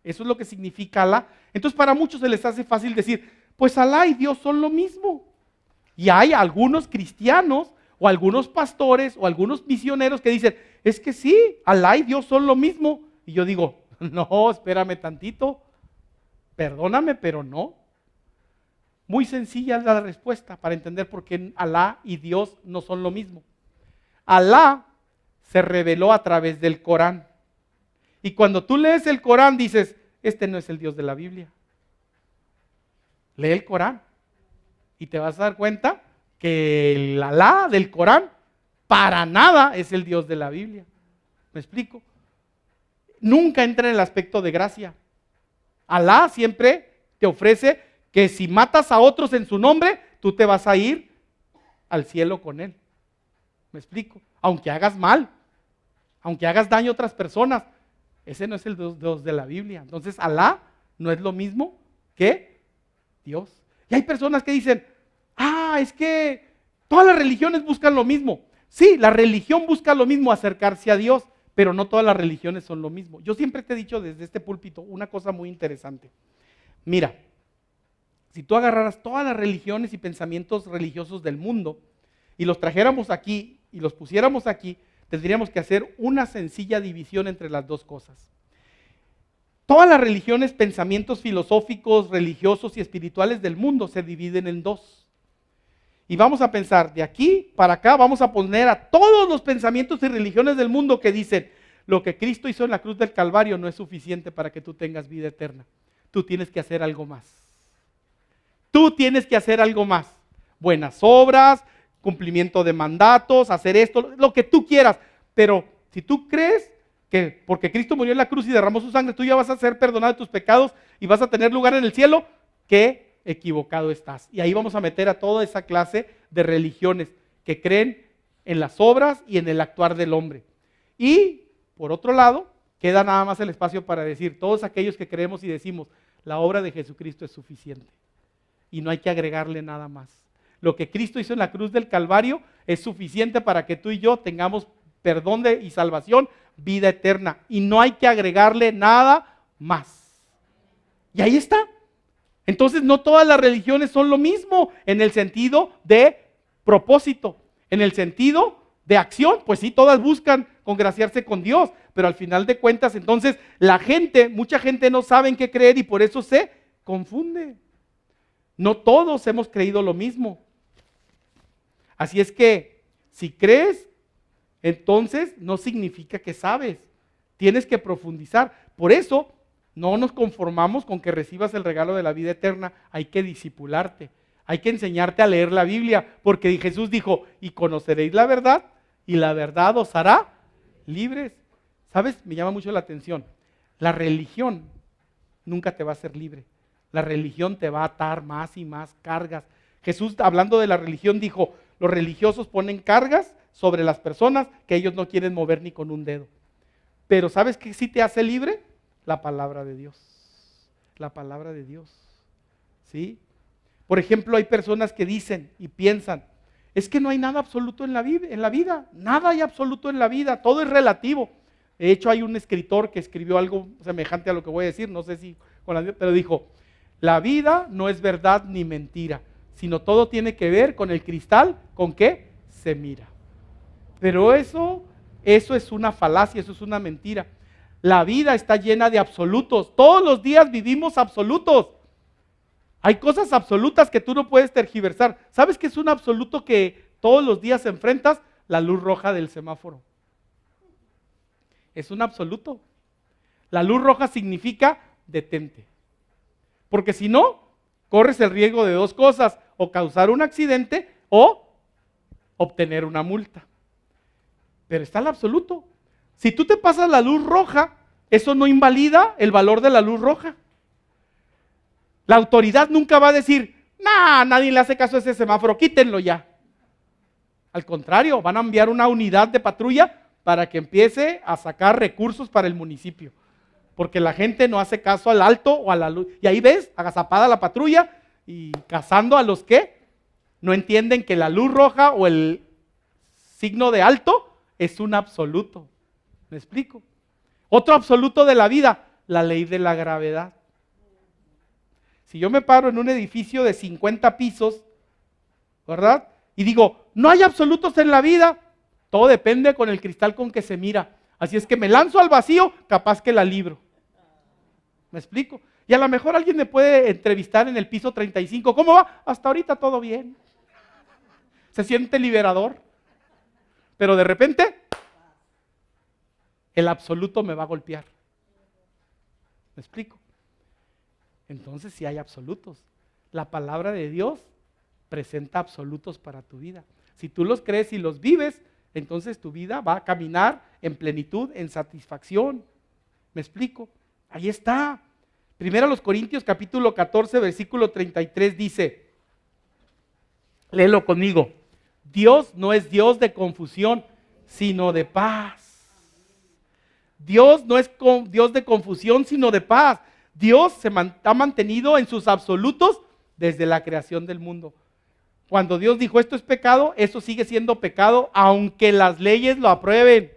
Eso es lo que significa Alá. Entonces para muchos se les hace fácil decir, pues Alá y Dios son lo mismo. Y hay algunos cristianos o algunos pastores o algunos misioneros que dicen, es que sí, Alá y Dios son lo mismo. Y yo digo, no, espérame tantito, perdóname, pero no. Muy sencilla es la respuesta para entender por qué Alá y Dios no son lo mismo. Alá se reveló a través del Corán. Y cuando tú lees el Corán dices, este no es el Dios de la Biblia. Lee el Corán y te vas a dar cuenta que el Alá del Corán para nada es el Dios de la Biblia. ¿Me explico? Nunca entra en el aspecto de gracia. Alá siempre te ofrece que si matas a otros en su nombre, tú te vas a ir al cielo con él. ¿Me explico? Aunque hagas mal, aunque hagas daño a otras personas, ese no es el Dios de la Biblia. Entonces Alá no es lo mismo que Dios. Y hay personas que dicen, es que todas las religiones buscan lo mismo. Sí, la religión busca lo mismo, acercarse a Dios, pero no todas las religiones son lo mismo. Yo siempre te he dicho desde este púlpito una cosa muy interesante. Mira, si tú agarraras todas las religiones y pensamientos religiosos del mundo y los trajéramos aquí y los pusiéramos aquí, tendríamos que hacer una sencilla división entre las dos cosas. Todas las religiones, pensamientos filosóficos, religiosos y espirituales del mundo se dividen en dos. Y vamos a pensar, de aquí para acá vamos a poner a todos los pensamientos y religiones del mundo que dicen, lo que Cristo hizo en la cruz del Calvario no es suficiente para que tú tengas vida eterna. Tú tienes que hacer algo más. Tú tienes que hacer algo más. Buenas obras, cumplimiento de mandatos, hacer esto, lo que tú quieras. Pero si tú crees que porque Cristo murió en la cruz y derramó su sangre, tú ya vas a ser perdonado de tus pecados y vas a tener lugar en el cielo, qué equivocado estás. Y ahí vamos a meter a toda esa clase de religiones que creen en las obras y en el actuar del hombre. Y por otro lado, queda nada más el espacio para decir, todos aquellos que creemos y decimos, la obra de Jesucristo es suficiente y no hay que agregarle nada más. Lo que Cristo hizo en la cruz del Calvario es suficiente para que tú y yo tengamos perdón y salvación, vida eterna. Y no hay que agregarle nada más. Y ahí está. Entonces no todas las religiones son lo mismo en el sentido de propósito, en el sentido de acción. Pues sí, todas buscan congraciarse con Dios, pero al final de cuentas entonces mucha gente no sabe en qué creer y por eso se confunde. No todos hemos creído lo mismo. Así es que si crees, entonces no significa que sabes. Tienes que profundizar. Por eso no nos conformamos con que recibas el regalo de la vida eterna. Hay que discipularte. Hay que enseñarte a leer la Biblia. Porque Jesús dijo, y conoceréis la verdad, y la verdad os hará libres. ¿Sabes? Me llama mucho la atención. La religión nunca te va a hacer libre. La religión te va a atar más y más cargas. Jesús, hablando de la religión, dijo, los religiosos ponen cargas sobre las personas que ellos no quieren mover ni con un dedo. Pero ¿sabes qué sí te hace libre? La palabra de Dios. La palabra de Dios. ¿Sí? Por ejemplo, hay personas que dicen y piensan, es que no hay nada absoluto en la vida. Nada hay absoluto en la vida. Todo es relativo. De hecho, hay un escritor que escribió algo semejante a lo que voy a decir, no sé si pero dijo, la vida no es verdad ni mentira, sino todo tiene que ver con el cristal con que se mira. Pero eso es una falacia, eso es una mentira. La vida está llena de absolutos. Todos los días vivimos absolutos. Hay cosas absolutas que tú no puedes tergiversar. ¿Sabes qué es un absoluto que todos los días enfrentas? La luz roja del semáforo. Es un absoluto. La luz roja significa detente. Porque si no, corres el riesgo de dos cosas, o causar un accidente o obtener una multa. Pero está el absoluto. Si tú te pasas la luz roja, eso no invalida el valor de la luz roja. La autoridad nunca va a decir, nadie le hace caso a ese semáforo, quítenlo ya. Al contrario, van a enviar una unidad de patrulla para que empiece a sacar recursos para el municipio. Porque la gente no hace caso al alto o a la luz. Y ahí ves, agazapada la patrulla y cazando a los que no entienden que la luz roja o el signo de alto es un absoluto. ¿Me explico? Otro absoluto de la vida, la ley de la gravedad. Si yo me paro en un edificio de 50 pisos, ¿verdad? Y digo, no hay absolutos en la vida, todo depende con el cristal con que se mira. Así es que me lanzo al vacío, capaz que la libro. ¿Me explico? Y a lo mejor alguien me puede entrevistar en el piso 35. ¿Cómo va? Hasta ahorita todo bien. Se siente liberador. Pero de repente, el absoluto me va a golpear. ¿Me explico? Entonces sí hay absolutos. La palabra de Dios presenta absolutos para tu vida. Si tú los crees y los vives, entonces tu vida va a caminar en plenitud, en satisfacción. ¿Me explico? Ahí está. Primero los Corintios capítulo 14, versículo 33 dice, léelo conmigo, Dios no es Dios de confusión, sino de paz. Dios no es Dios de confusión, sino de paz. Dios se ha mantenido en sus absolutos desde la creación del mundo. Cuando Dios dijo esto es pecado, eso sigue siendo pecado, aunque las leyes lo aprueben.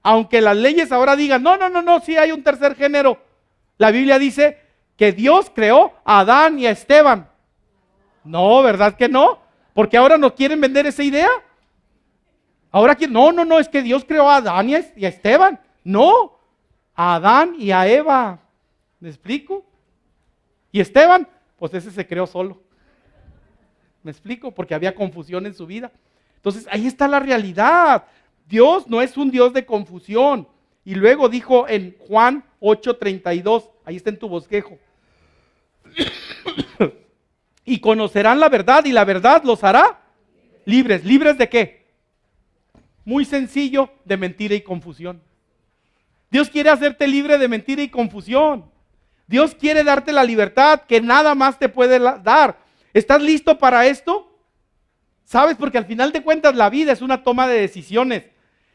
Aunque las leyes ahora digan, no, sí hay un tercer género. La Biblia dice que Dios creó a Adán y a Esteban. No, ¿verdad que no? Porque ahora no quieren vender esa idea. Ahora quieren, no, es que Dios creó a Adán y a Esteban. No, a Adán y a Eva. ¿Me explico? Y Esteban, pues ese se creó solo. ¿Me explico? Porque había confusión en su vida. Entonces ahí está la realidad. Dios no es un Dios de confusión. Y luego dijo en Juan 8:32, ahí está en tu bosquejo. Y conocerán la verdad y la verdad los hará libres. ¿Libres de qué? Muy sencillo, de mentira y confusión. Dios quiere hacerte libre de mentira y confusión. Dios quiere darte la libertad que nada más te puede dar. ¿Estás listo para esto? ¿Sabes? Porque al final de cuentas la vida es una toma de decisiones.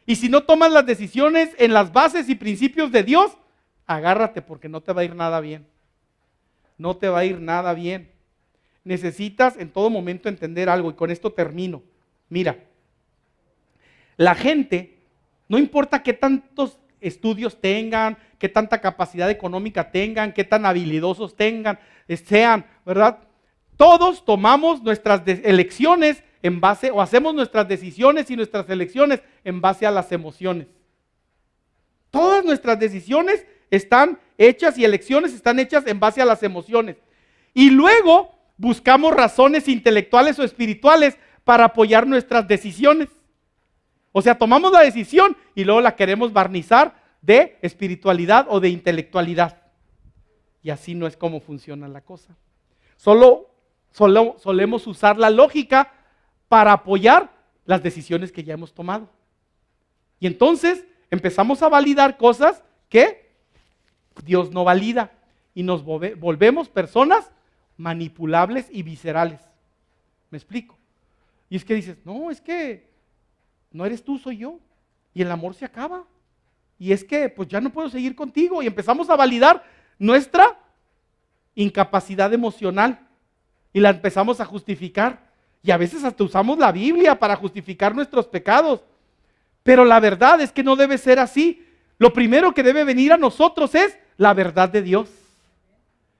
Y si no tomas las decisiones en las bases y principios de Dios, agárrate porque no te va a ir nada bien. No te va a ir nada bien. Necesitas en todo momento entender algo y con esto termino. Mira, la gente, no importa qué tantos estudios tengan, qué tanta capacidad económica tengan, qué tan habilidosos sean, ¿verdad? Todos tomamos nuestras elecciones en base, o hacemos nuestras decisiones y nuestras elecciones en base a las emociones. Todas nuestras decisiones están hechas y elecciones están hechas en base a las emociones. Y luego buscamos razones intelectuales o espirituales para apoyar nuestras decisiones. O sea, tomamos la decisión y luego la queremos barnizar de espiritualidad o de intelectualidad. Y así no es como funciona la cosa. Solemos usar la lógica para apoyar las decisiones que ya hemos tomado. Y entonces empezamos a validar cosas que Dios no valida. Y nos volvemos personas manipulables y viscerales. ¿Me explico? Y es que dices, no, es que no eres tú, soy yo. Y el amor se acaba. Y es que pues ya no puedo seguir contigo. Y empezamos a validar nuestra incapacidad emocional. Y la empezamos a justificar. Y a veces hasta usamos la Biblia para justificar nuestros pecados. Pero la verdad es que no debe ser así. Lo primero que debe venir a nosotros es la verdad de Dios.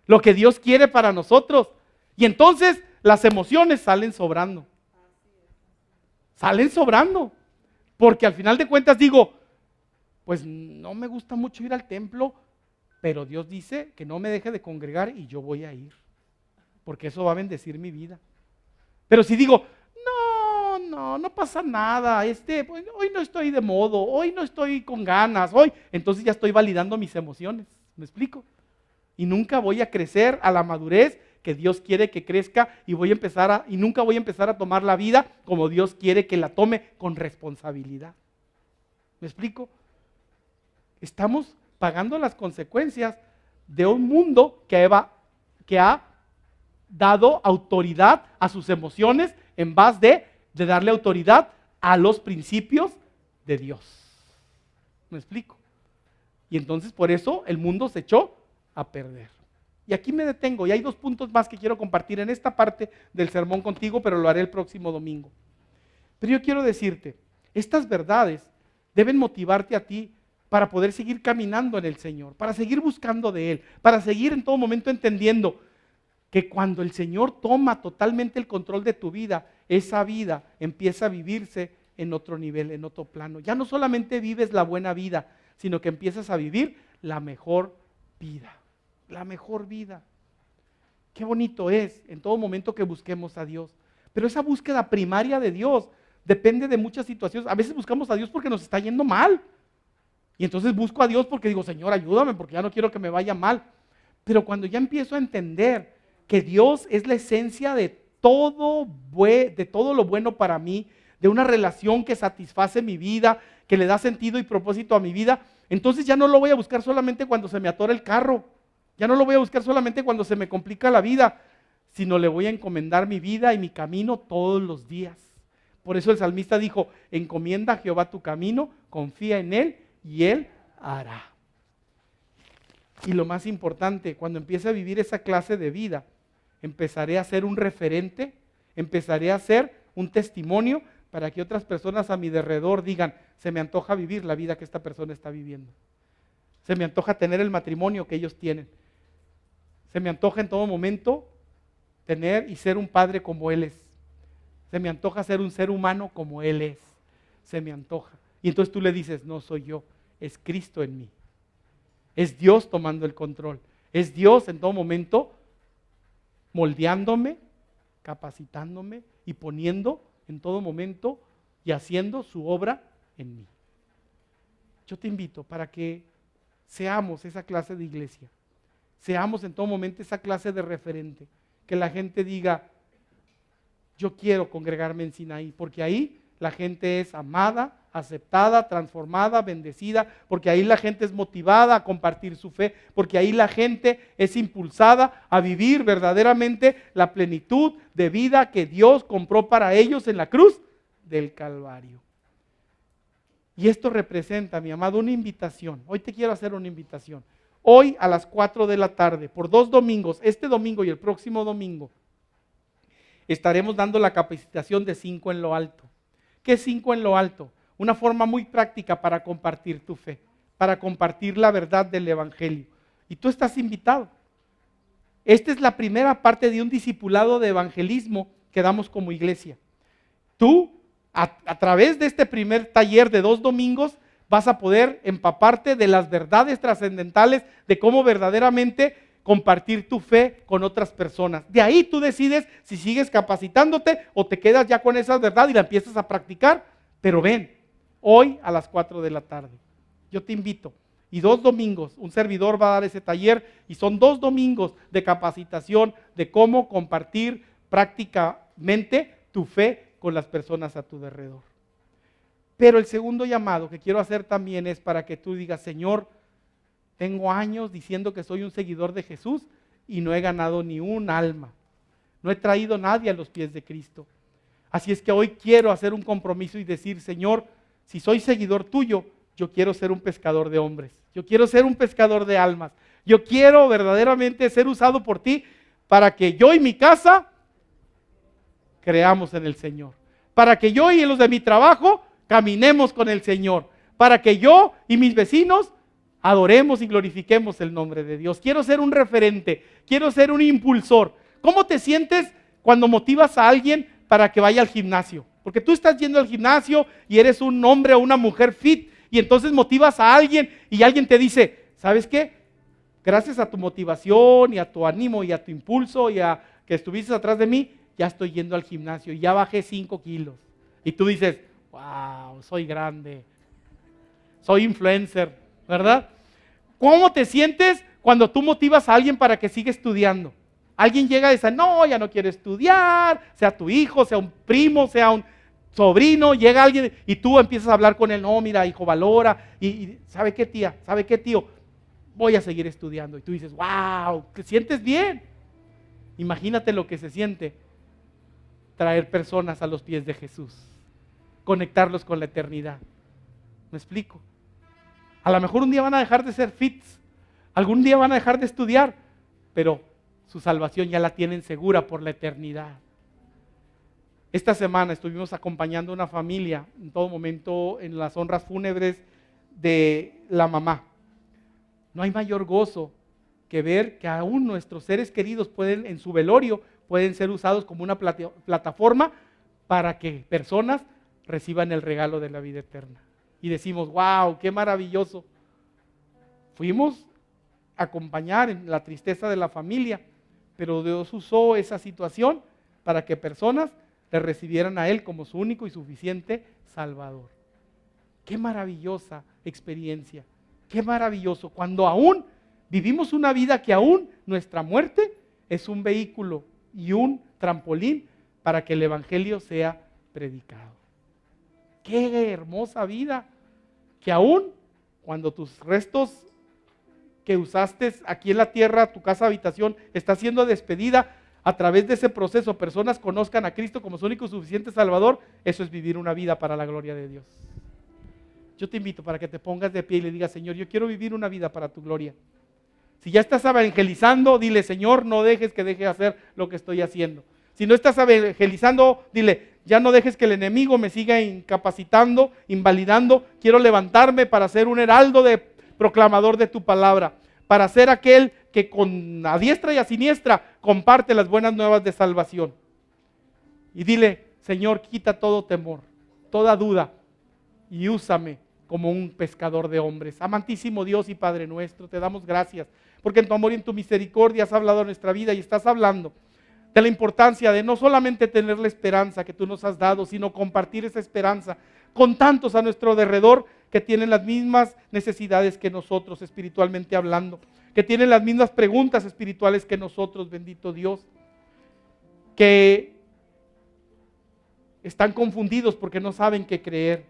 Lo que Dios quiere para nosotros. Y entonces las emociones salen sobrando. Salen sobrando. Porque al final de cuentas digo, pues no me gusta mucho ir al templo, pero Dios dice que no me deje de congregar y yo voy a ir. Porque eso va a bendecir mi vida. Pero si digo, no pasa nada, pues, hoy no estoy de modo, hoy no estoy con ganas, entonces ya estoy validando mis emociones, ¿me explico? Y nunca voy a crecer a la madurez que Dios quiere que crezca y nunca voy a empezar a tomar la vida como Dios quiere que la tome con responsabilidad. ¿Me explico? Estamos pagando las consecuencias de un mundo que ha dado autoridad a sus emociones en base de darle autoridad a los principios de Dios. ¿Me explico? Y entonces por eso el mundo se echó a perder. Y aquí me detengo, y hay 2 puntos más que quiero compartir en esta parte del sermón contigo, pero lo haré el próximo domingo. Pero yo quiero decirte, estas verdades deben motivarte a ti para poder seguir caminando en el Señor, para seguir buscando de Él, para seguir en todo momento entendiendo que cuando el Señor toma totalmente el control de tu vida, esa vida empieza a vivirse en otro nivel, en otro plano. Ya no solamente vives la buena vida, sino que empiezas a vivir la mejor vida. La mejor vida. Qué bonito es en todo momento que busquemos a Dios. Pero esa búsqueda primaria de Dios depende de muchas situaciones. A veces buscamos a Dios porque nos está yendo mal. Y entonces busco a Dios porque digo, Señor, ayúdame porque ya no quiero que me vaya mal. Pero cuando ya empiezo a entender que Dios es la esencia de todo lo bueno para mí, de una relación que satisface mi vida, que le da sentido y propósito a mi vida, entonces ya no lo voy a buscar solamente cuando se me atora el carro, ya no lo voy a buscar solamente cuando se me complica la vida, sino le voy a encomendar mi vida y mi camino todos los días. Por eso el salmista dijo, encomienda a Jehová tu camino, confía en Él y Él hará. Y lo más importante, cuando empiece a vivir esa clase de vida, empezaré a ser un referente, empezaré a ser un testimonio para que otras personas a mi alrededor digan, se me antoja vivir la vida que esta persona está viviendo. Se me antoja tener el matrimonio que ellos tienen. Se me antoja en todo momento tener y ser un padre como Él es. Se me antoja ser un ser humano como Él es. Se me antoja. Y entonces tú le dices, no soy yo, es Cristo en mí. Es Dios tomando el control. Es Dios en todo momento moldeándome, capacitándome y poniendo en todo momento y haciendo su obra en mí. Yo te invito para que seamos esa clase de iglesia. Seamos en todo momento esa clase de referente. Que la gente diga, yo quiero congregarme en Sinaí, porque ahí la gente es amada, aceptada, transformada, bendecida, porque ahí la gente es motivada a compartir su fe, porque ahí la gente es impulsada a vivir verdaderamente la plenitud de vida que Dios compró para ellos en la cruz del Calvario. Y esto representa, mi amado, una invitación. Hoy te quiero hacer una invitación. Hoy a las 4 de la tarde, por 2 domingos, este domingo y el próximo domingo, estaremos dando la capacitación de 5 en lo alto. ¿Qué es 5 en lo alto? Una forma muy práctica para compartir tu fe, para compartir la verdad del Evangelio. Y tú estás invitado. Esta es la primera parte de un discipulado de evangelismo que damos como iglesia. Tú, a través de este primer taller de 2 domingos, vas a poder empaparte de las verdades trascendentales de cómo verdaderamente compartir tu fe con otras personas. De ahí tú decides si sigues capacitándote o te quedas ya con esa verdad y la empiezas a practicar. Pero ven, hoy a las 4 de la tarde. Yo te invito. Y 2 domingos, un servidor va a dar ese taller y son 2 domingos de capacitación de cómo compartir prácticamente tu fe con las personas a tu alrededor. Pero el segundo llamado que quiero hacer también es para que tú digas, Señor, tengo años diciendo que soy un seguidor de Jesús y no he ganado ni un alma. No he traído a nadie a los pies de Cristo. Así es que hoy quiero hacer un compromiso y decir, Señor, si soy seguidor tuyo, yo quiero ser un pescador de hombres. Yo quiero ser un pescador de almas. Yo quiero verdaderamente ser usado por ti para que yo y mi casa creamos en el Señor. Para que yo y los de mi trabajo caminemos con el Señor. Para que yo y mis vecinos adoremos y glorifiquemos el nombre de Dios. Quiero ser un referente. Quiero ser un impulsor. ¿Cómo te sientes cuando motivas a alguien para que vaya al gimnasio? Porque tú estás yendo al gimnasio y eres un hombre o una mujer fit y entonces motivas a alguien y alguien te dice, ¿sabes qué? Gracias a tu motivación y a tu ánimo y a tu impulso y a que estuviste atrás de mí, ya estoy yendo al gimnasio y ya bajé 5 kilos. Y tú dices, wow, soy grande, soy influencer, ¿verdad? ¿Cómo te sientes cuando tú motivas a alguien para que siga estudiando? Alguien llega y dice, no, ya no quiero estudiar, sea tu hijo, sea un primo, sea un sobrino, llega alguien y tú empiezas a hablar con él, no, mira, hijo, valora, y ¿sabe qué, tía? ¿Sabe qué, tío? Voy a seguir estudiando. Y tú dices, wow, ¿te sientes bien? Imagínate lo que se siente traer personas a los pies de Jesús, conectarlos con la eternidad. ¿Me explico? A lo mejor un día van a dejar de ser fits, algún día van a dejar de estudiar, pero su salvación ya la tienen segura por la eternidad. Esta semana estuvimos acompañando a una familia en todo momento en las honras fúnebres de la mamá. No hay mayor gozo que ver que aún nuestros seres queridos pueden, en su velorio, pueden ser usados como una plataforma para que personas reciban el regalo de la vida eterna. Y decimos, wow, qué maravilloso. Fuimos a acompañar en la tristeza de la familia, pero Dios usó esa situación para que personas le recibieran a Él como su único y suficiente Salvador. Qué maravillosa experiencia, qué maravilloso, cuando aún vivimos una vida que aún nuestra muerte es un vehículo y un trampolín para que el Evangelio sea predicado. Qué hermosa vida, que aún cuando tus restos que usaste aquí en la tierra, tu casa habitación, está siendo despedida, a través de ese proceso personas conozcan a Cristo como su único y suficiente Salvador. Eso es vivir una vida para la gloria de Dios. Yo te invito para que te pongas de pie y le digas, Señor, yo quiero vivir una vida para tu gloria. Si ya estás evangelizando, dile, Señor, no dejes que deje de hacer lo que estoy haciendo. Si no estás evangelizando, dile, ya no dejes que el enemigo me siga incapacitando, invalidando. Quiero levantarme para ser un heraldo de proclamador de tu palabra, para ser aquel que con a diestra y a siniestra comparte las buenas nuevas de salvación. Y dile, Señor, quita todo temor, toda duda y úsame como un pescador de hombres. Amantísimo Dios y Padre nuestro, te damos gracias porque en tu amor y en tu misericordia has hablado a nuestra vida y estás hablando de la importancia de no solamente tener la esperanza que tú nos has dado, sino compartir esa esperanza con tantos a nuestro alrededor que tienen las mismas necesidades que nosotros espiritualmente hablando, que tienen las mismas preguntas espirituales que nosotros, bendito Dios, que están confundidos porque no saben qué creer.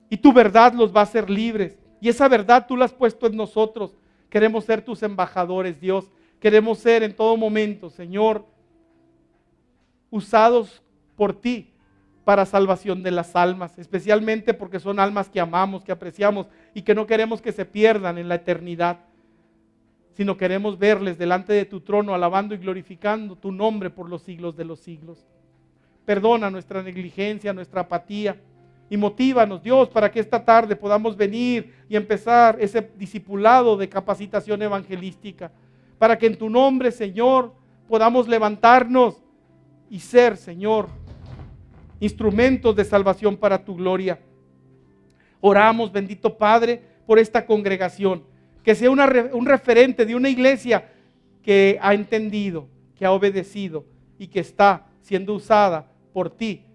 Y tu verdad los va a hacer libres. Y esa verdad tú la has puesto en nosotros. Queremos ser tus embajadores, Dios. Queremos ser en todo momento, Señor, usados por ti para salvación de las almas, especialmente porque son almas que amamos, que apreciamos y que no queremos que se pierdan en la eternidad, sino queremos verles delante de tu trono alabando y glorificando tu nombre por los siglos de los siglos. Perdona nuestra negligencia, nuestra apatía y motívanos, Dios, para que esta tarde podamos venir y empezar ese discipulado de capacitación evangelística, para que en tu nombre, Señor, podamos levantarnos y ser, Señor, instrumentos de salvación para tu gloria. Oramos, bendito Padre, por esta congregación, que sea un referente de una iglesia que ha entendido, que ha obedecido y que está siendo usada por ti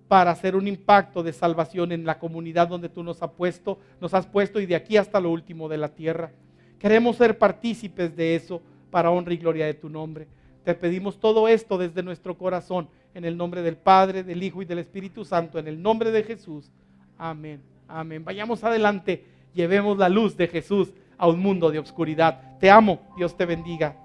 para hacer un impacto de salvación en la comunidad donde tú nos has puesto y de aquí hasta lo último de la tierra. Queremos ser partícipes de eso para honra y gloria de tu nombre. Te pedimos todo esto desde nuestro corazón, en el nombre del Padre, del Hijo y del Espíritu Santo, en el nombre de Jesús. Amén. Amén. Vayamos adelante, llevemos la luz de Jesús a un mundo de oscuridad. Te amo, Dios te bendiga.